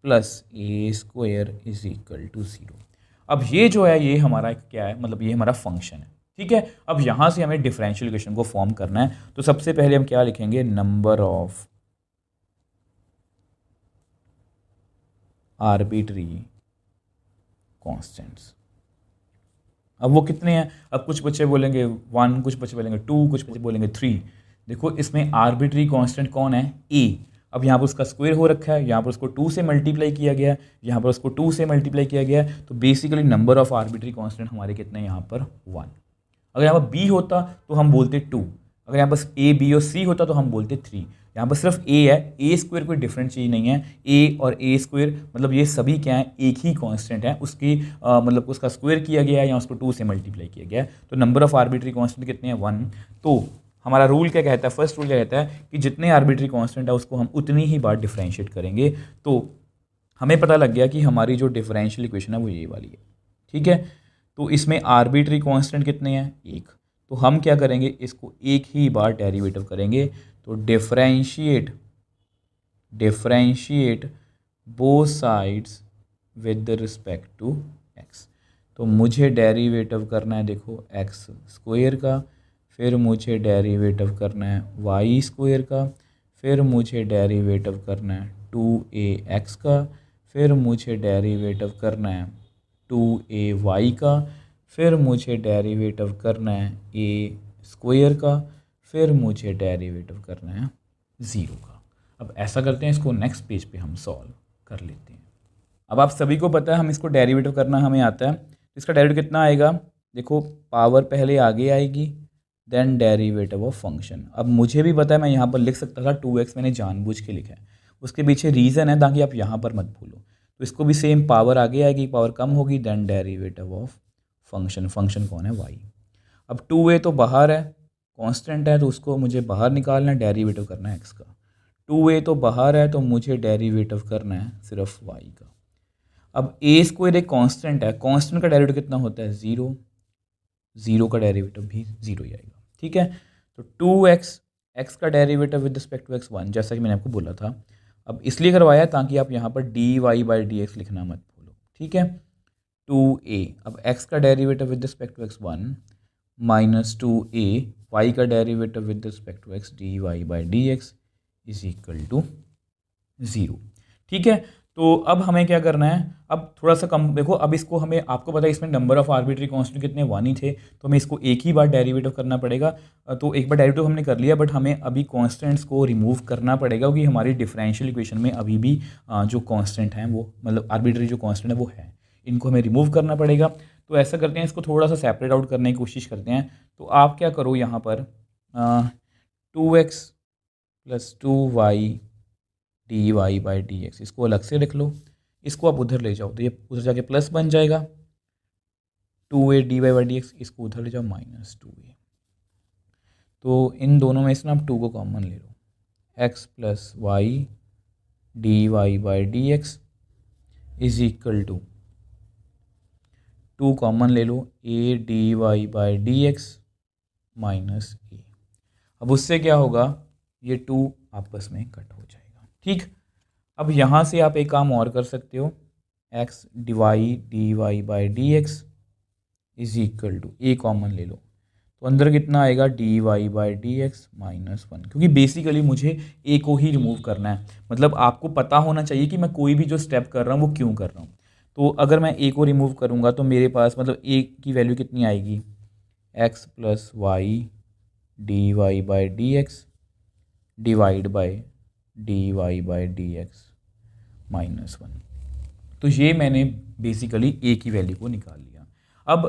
plus a square is equal to 0। अब ये जो है ये हमारा क्या है, मतलब ये हमारा फंक्शन है। ठीक है। अब यहाँ से हमें डिफरेंशियल इक्वेशन को फॉर्म करना है। तो सबसे पहले हम क्या लिखेंगे, नंबर ऑफ आर्बिट्री कांस्टेंट्स। अब वो कितने हैं, अब कुछ बच्चे बोलेंगे 1, कुछ बच्चे बोलेंगे 2, कुछ बच्चे बोलेंगे 3। देखो इसमें आर्बिट्री कांस्टेंट कौन है, ए। अब यहाँ पर उसका स्क्वायर हो रखा है, यहाँ पर उसको 2 से मल्टीप्लाई किया गया है, यहाँ पर उसको 2 से मल्टीप्लाई किया गया है। तो basically number of arbitrary constant हमारे कितने हैं यहाँ पर 1। अगर यहाँ पर बी होता तो हम बोलते 2, अगर यहाँ पर ए बी और सी होता तो हम बोलते 3। यहाँ पर सिर्फ ए है, ए स्क्वायर कोई डिफरेंट चीज़ नहीं है। ए और ए स्क्वायर मतलब ये सभी क्या है, एक ही कांस्टेंट है। उसकी मतलब उसका स्क्वायर किया गया है या उसको 2 से मल्टीप्लाई किया गया है। तो नंबर ऑफ आर्बिट्री कांस्टेंट कितने हैं, 1। तो हमारा रूल क्या कहता है, फर्स्ट रूल क्या कहता है कि जितने आर्बिट्री कांस्टेंट है उसको हम उतनी ही बार डिफरेंशिएट करेंगे। तो हमें पता लग गया कि हमारी जो डिफरेंशियल इक्वेशन है वो ये वाली है। ठीक है। तो इसमें आर्बिट्री कांस्टेंट कितने हैं, 1। तो हम क्या करेंगे, इसको एक ही बार डेरिवेटिव करेंगे। तो differentiate both sides with respect to x. तो मुझे डेरिवेटिव करना है, देखो एक्स स्क्वायर का, फिर मुझे डेरिवेटिव करना है वाई स्क्वायर का, फिर मुझे डेरिवेटिव करना है 2ax का, फिर मुझे डेरिवेटिव करना है 2ay का, फिर मुझे डेरिवेटिव करना है ए स्क्वायर का, फिर मुझे डेरिवेटिव करना है 0 का। अब ऐसा करते हैं, इसको नेक्स्ट पेज पे हम सॉल्व कर लेते हैं। अब आप सभी को पता है हम इसको डेरिवेटिव करना हमें आता है। इसका डेरिवेटिव कितना आएगा, देखो पावर पहले आगे आएगी देन डेरिवेटिव ऑफ फंक्शन। अब मुझे भी पता है मैं यहाँ पर लिख सकता था 2x, मैंने जानबूझ के लिखा है, उसके पीछे रीज़न है ताकि आप यहाँ पर मत भूलो। तो इसको भी सेम पावर आगे आएगी, पावर कम होगी then derivative of function. Function कौन है, y। अब 2a तो बाहर है, कांस्टेंट है, तो उसको मुझे बाहर निकालना है, डेरिवेटिव करना है x का। 2a तो बाहर है, तो मुझे डेरिवेटिव करना है सिर्फ y का। अब ए स्क्वायर एक कांस्टेंट है, कांस्टेंट का डेरिवेटिव कितना होता है? 0, 0 का डेरिवेटिव भी 0 ही आएगा। ठीक है, तो 2x, x का derivative with respect to x 1, जैसा कि मैंने आपको बोला था। अब इसलिए करवाया ताकि आप यहाँ पर dy/dx लिखना मत भूलो। ठीक है, 2a, अब x का derivative with respect to x 1 minus 2a, y का derivative with respect to x dy/dx is equal to 0। ठीक है, तो अब हमें क्या करना है? अब थोड़ा सा कम देखो, अब इसको हमें, आपको पता है इसमें नंबर ऑफ आर्बिट्री कांस्टेंट कितने 1 ही थे, तो हमें इसको एक ही बार डेरिवेटिव करना पड़ेगा। तो एक बार डेरिवेटिव हमने कर लिया, बट हमें अभी कांस्टेंट्स को रिमूव करना पड़ेगा, क्योंकि हमारी डिफरेंशियल इक्वेशन में अभी भी जो कांस्टेंट हैं वो, मतलब आर्बिट्री जो कांस्टेंट है वो है, इनको हमें रिमूव करना पड़ेगा। तो ऐसा करते हैं, इसको थोड़ा सा सेपरेट आउट करने की कोशिश करते हैं। तो आप क्या करो, यहाँ पर 2x + 2y dy/dx इसको अलग से लिख लो, इसको आप उधर ले जाओ तो ये उधर जाके प्लस बन जाएगा। 2a dy/dx इसको उधर ले जाओ -2a। तो इन दोनों में से ना आप 2 को कॉमन ले लो, x + y dy/dx is equal to 2 common ले लो, a dy/dx -a। अब उससे क्या होगा, ये 2 आपस में कट हो जाएगा। ठीक, अब यहाँ से आप एक काम और कर सकते हो, x dy/dx is equal to a common ले लो, तो अंदर कितना आएगा dy/dx -1, क्योंकि बेसिकली मुझे a को ही रिमूव करना है। मतलब आपको पता होना चाहिए कि मैं कोई भी जो स्टेप कर रहा हूँ वो क्यों कर रहा हूँ। तो अगर मैं a को रिमूव करूँगा तो मेरे पास मतलब a की वैल्यू कितनी आएगी, x + y dy/dx divide by dy/dx -1। तो ये मैंने बेसिकली a की वैल्यू को निकाल लिया। अब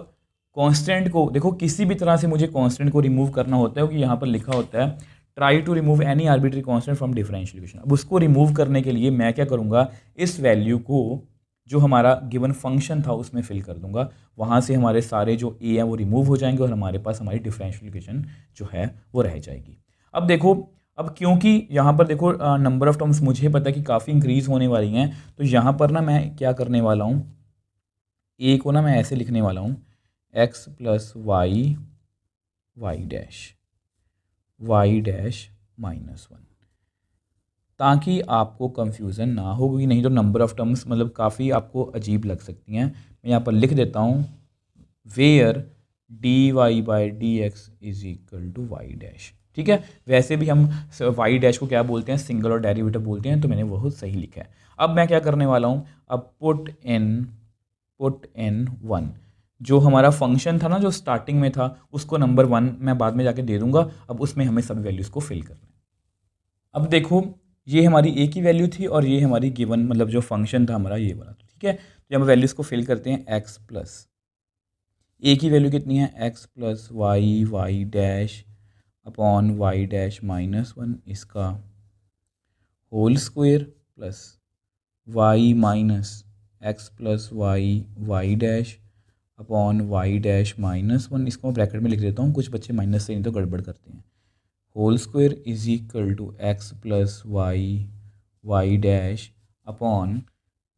कांस्टेंट को देखो, किसी भी तरह से मुझे कांस्टेंट को रिमूव करना होता है, क्योंकि यहाँ पर लिखा होता है try to remove any arbitrary constant from differential equation. अब उसको रिमूव करने के लिए मैं क्या करूँगा, इस वैल्यू को जो हमारा गिवन फंक्शन था उसमें फिल कर दूंगा, वहाँ से हमारे सारे जो a हैं वो रिमूव हो जाएंगे और हमारे पास हमारी डिफरेंशियल इक्वेशन जो है वो रह जाएगी। अब देखो, अब क्योंकि यहाँ पर देखो नंबर ऑफ टर्म्स मुझे पता है कि काफ़ी इंक्रीज़ होने वाली हैं, तो यहाँ पर ना मैं क्या करने वाला हूँ, a को ना मैं ऐसे लिखने वाला हूँ x + y डैश -1, ताकि आपको कंफ्यूजन ना हो, क्योंकि नहीं तो नंबर ऑफ टर्म्स मतलब काफ़ी आपको अजीब लग सकती हैं। मैं यहाँ पर लिख देता हूँ where dy/dx is equal to y dash. ठीक है, वैसे भी हम y डैश को क्या बोलते हैं, सिंगल और डेरिवेटिव बोलते हैं, तो मैंने बहुत सही लिखा है। अब मैं क्या करने वाला हूँ, अब पुट इन 1, जो हमारा फंक्शन था ना जो स्टार्टिंग में था, उसको नंबर 1 मैं बाद में जाके दे दूंगा। अब उसमें हमें सब वैल्यूज़ को फिल करना है। अब देखो, ये हमारी a की वैल्यू थी और ये हमारी गिवन मतलब जो फंक्शन था हमारा ये वाला। ठीक है, तो हम वैल्यूज़ को फिल करते हैं। x + a की वैल्यू कितनी है, x + y dash upon y dash -1 इसका whole square plus y minus x + y dash upon y dash -1, इसको मैं ब्रैकेट में लिख देता हूँ, कुछ बच्चे माइनस से नहीं तो गड़बड़ करते हैं, whole square is equal to x + y dash upon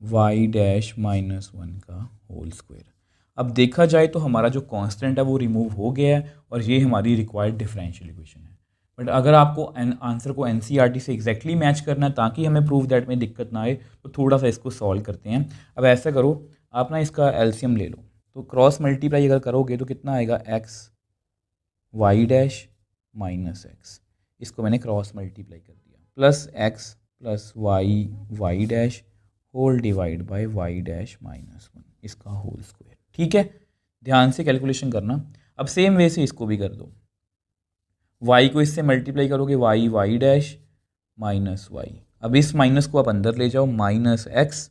y dash -1 का होल स्क्वायर। अब देखा जाए तो हमारा जो कांस्टेंट है वो रिमूव हो गया है और ये हमारी रिक्वायर्ड डिफरेंशियल इक्वेशन है। बट अगर आपको आंसर को एनसीईआरटी से एग्जैक्टली मैच करना है ताकि हमें प्रूव दैट में दिक्कत ना आए, तो थोड़ा सा इसको सॉल्व करते हैं। अब ऐसा करो, आप ना इसका एलसीएम ले लो, तो क्रॉस मल्टीप्लाई अगर करोगे तो कितना आएगा, x y डैश -x, इसको मैंने क्रॉस मल्टीप्लाई कर दिया, plus x + y dash whole divide by y dash -1 इसका होल स्क्वायर। ठीक है, ध्यान से कैलकुलेशन करना। अब सेम वे से इसको भी कर दो, y को इससे मल्टीप्लाई करोगे y डैश -y, अब इस माइनस को आप अंदर ले जाओ, -x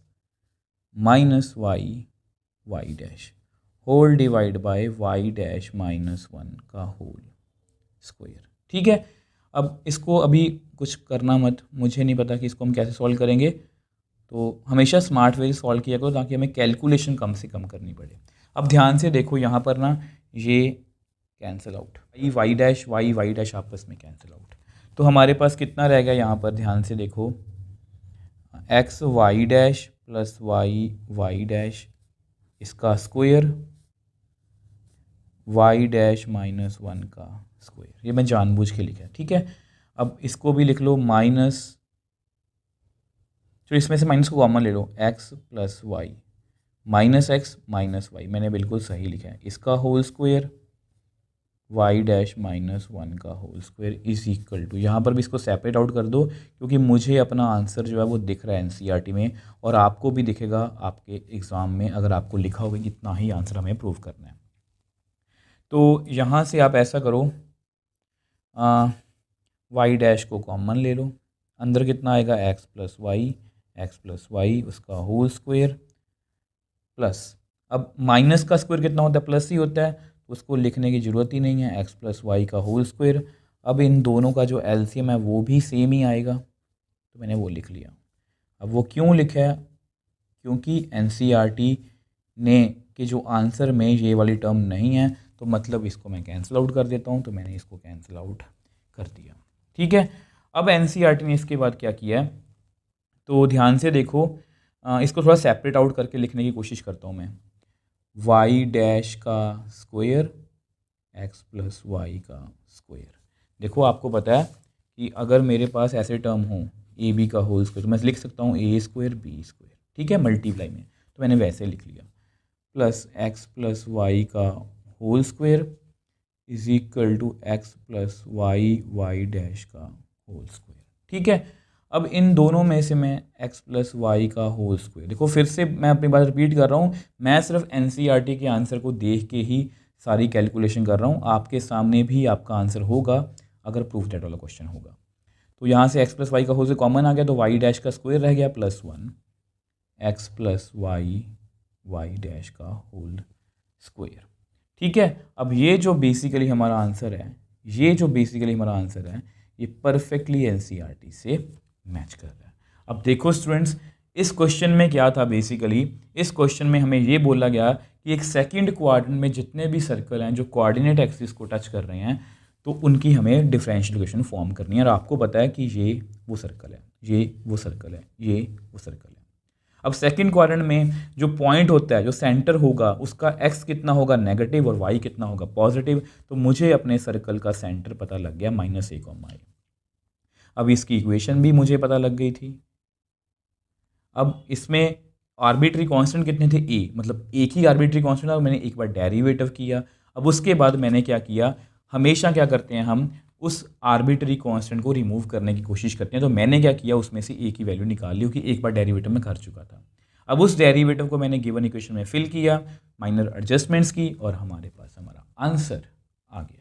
-y dash whole divide by y dash -1 का होल स्क्वायर। ठीक है, अब इसको अभी कुछ करना मत, मुझे नहीं पता कि इसको हम कैसे सॉल्व करेंगे, तो हमेशा स्मार्ट वे से सॉल्व किया करो ताकि हमें कैलकुलेशन कम से कम करनी पड़े। अब ध्यान से देखो, यहाँ पर ना ये कैंसिल आउट, y डैश आपस में कैंसिल आउट, तो हमारे पास कितना रह गया यहाँ पर, ध्यान से देखो, x y dash plus y y dash इसका स्क्वायर, वाई डैश माइनस 1 का स्क्वायर। ये मैं जानबूझ के लिखा है, ठीक है। अब इसको भी लिख लो माइनस, तो इसमें से माइनस को कॉमन ले लो, x plus y minus x minus y, मैंने बिल्कुल सही लिखा है, इसका whole square, y dash minus 1 का whole square is equal to, यहाँ पर भी इसको सेपरेट आउट कर दो क्योंकि मुझे अपना आंसर जो है वो दिख रहा है एनसीईआरटी में, और आपको भी दिखेगा आपके एग्ज़ाम में अगर आपको लिखा होगा कि इतना ही आंसर हमें प्रूव करना है। तो यहाँ से आप ऐसा करो, वाई डैश को कॉमन ले लो, अंदर कितना आएगा, एक्स प्लस वाई उसका होल स्क्वायर प्लस, अब माइनस का स्क्वायर कितना होता है, प्लस ही होता है, तो उसको लिखने की ज़रूरत ही नहीं है, एक्स प्लस वाई का होल स्क्वायर। अब इन दोनों का जो एलसीएम है वो भी सेम ही आएगा, तो मैंने वो लिख लिया। अब वो क्यों लिखा है, क्योंकि एनसीईआरटी ने कि जो आंसर में ये वाली टर्म नहीं है, तो मतलब इसको मैं कैंसिल आउट कर देता हूँ, तो मैंने इसको कैंसिल आउट कर दिया, ठीक है। अब एनसीईआरटी ने इसके बाद क्या किया है, तो ध्यान से देखो, इसको थोड़ा सेपरेट आउट करके लिखने की कोशिश करता हूँ मैं, वाई डैश का स्क्वायर एक्स प्लस वाई का स्क्वायर। देखो आपको पता है कि अगर मेरे पास ऐसे टर्म हो ए बी का होल स्क्वायर, तो मैं लिख सकता हूँ ए स्क्वायर बी स्क्वायर, ठीक है, मल्टीप्लाई में, तो मैंने वैसे लिख लिया, प्लस एक्स प्लस वाई का whole square is equal to x plus y y dash का होल स्क्वायर, ठीक है। अब इन दोनों में से मैं x प्लस वाई का होल स्क्वायर, देखो फिर से मैं अपनी बात रिपीट कर रहा हूँ, मैं सिर्फ एनसीईआरटी के आंसर को देख के ही सारी कैलकुलेशन कर रहा हूँ, आपके सामने भी आपका आंसर होगा अगर प्रूफ दैट वाला क्वेश्चन होगा। तो यहाँ से x प्लस वाई का होल स्क्वायर कॉमन आ गया, तो वाई डैश का स्क्वायर रह गया plus 1 x plus y y dash का होल स्क्वायर, ठीक है। अब ये जो बेसिकली हमारा आंसर है, ये परफेक्टली एनसीईआरटी से मैच कर रहा है। अब देखो स्टूडेंट्स, इस क्वेश्चन में क्या था, बेसिकली इस क्वेश्चन में हमें ये बोला गया कि एक सेकंड क्वाड्रेंट में जितने भी सर्कल हैं जो कोऑर्डिनेट एक्सिस को टच कर रहे हैं, तो उनकी हमें डिफरेंशियल इक्वेशन फॉर्म करनी है, और आपको पता है कि ये वो सर्कल है, ये वो सर्कल है, ये वो सर्कल है। अब सेकंड क्वाड्रेंट में जो पॉइंट होता है, जो सेंटर होगा, उसका एक्स कितना होगा नेगेटिव और वाई कितना होगा पॉजिटिव, तो मुझे अपने सर्कल का सेंटर पता लग गया -a, अब इसकी इक्वेशन भी मुझे पता लग गई थी। अब इसमें आर्बिट्री कांस्टेंट कितने थे, ए, मतलब एक ही आर्बिट्री कांस्टेंट, और मैंने एक बार डेरिवेटिव किया। अब उसके बाद मैंने क्या किया, हमेशा क्या करते हैं हम, उस आर्बिट्री कांस्टेंट को रिमूव करने की कोशिश करते हैं, तो मैंने क्या किया, उसमें से ए की वैल्यू निकाल ली क्योंकि एक बार डेरिवेटिव में कर चुका था। अब उस डेरिवेटिव को मैंने गिवन इक्वेशन में फिल किया, माइनर एडजस्टमेंट्स की, और हमारे पास हमारा आंसर आ गया।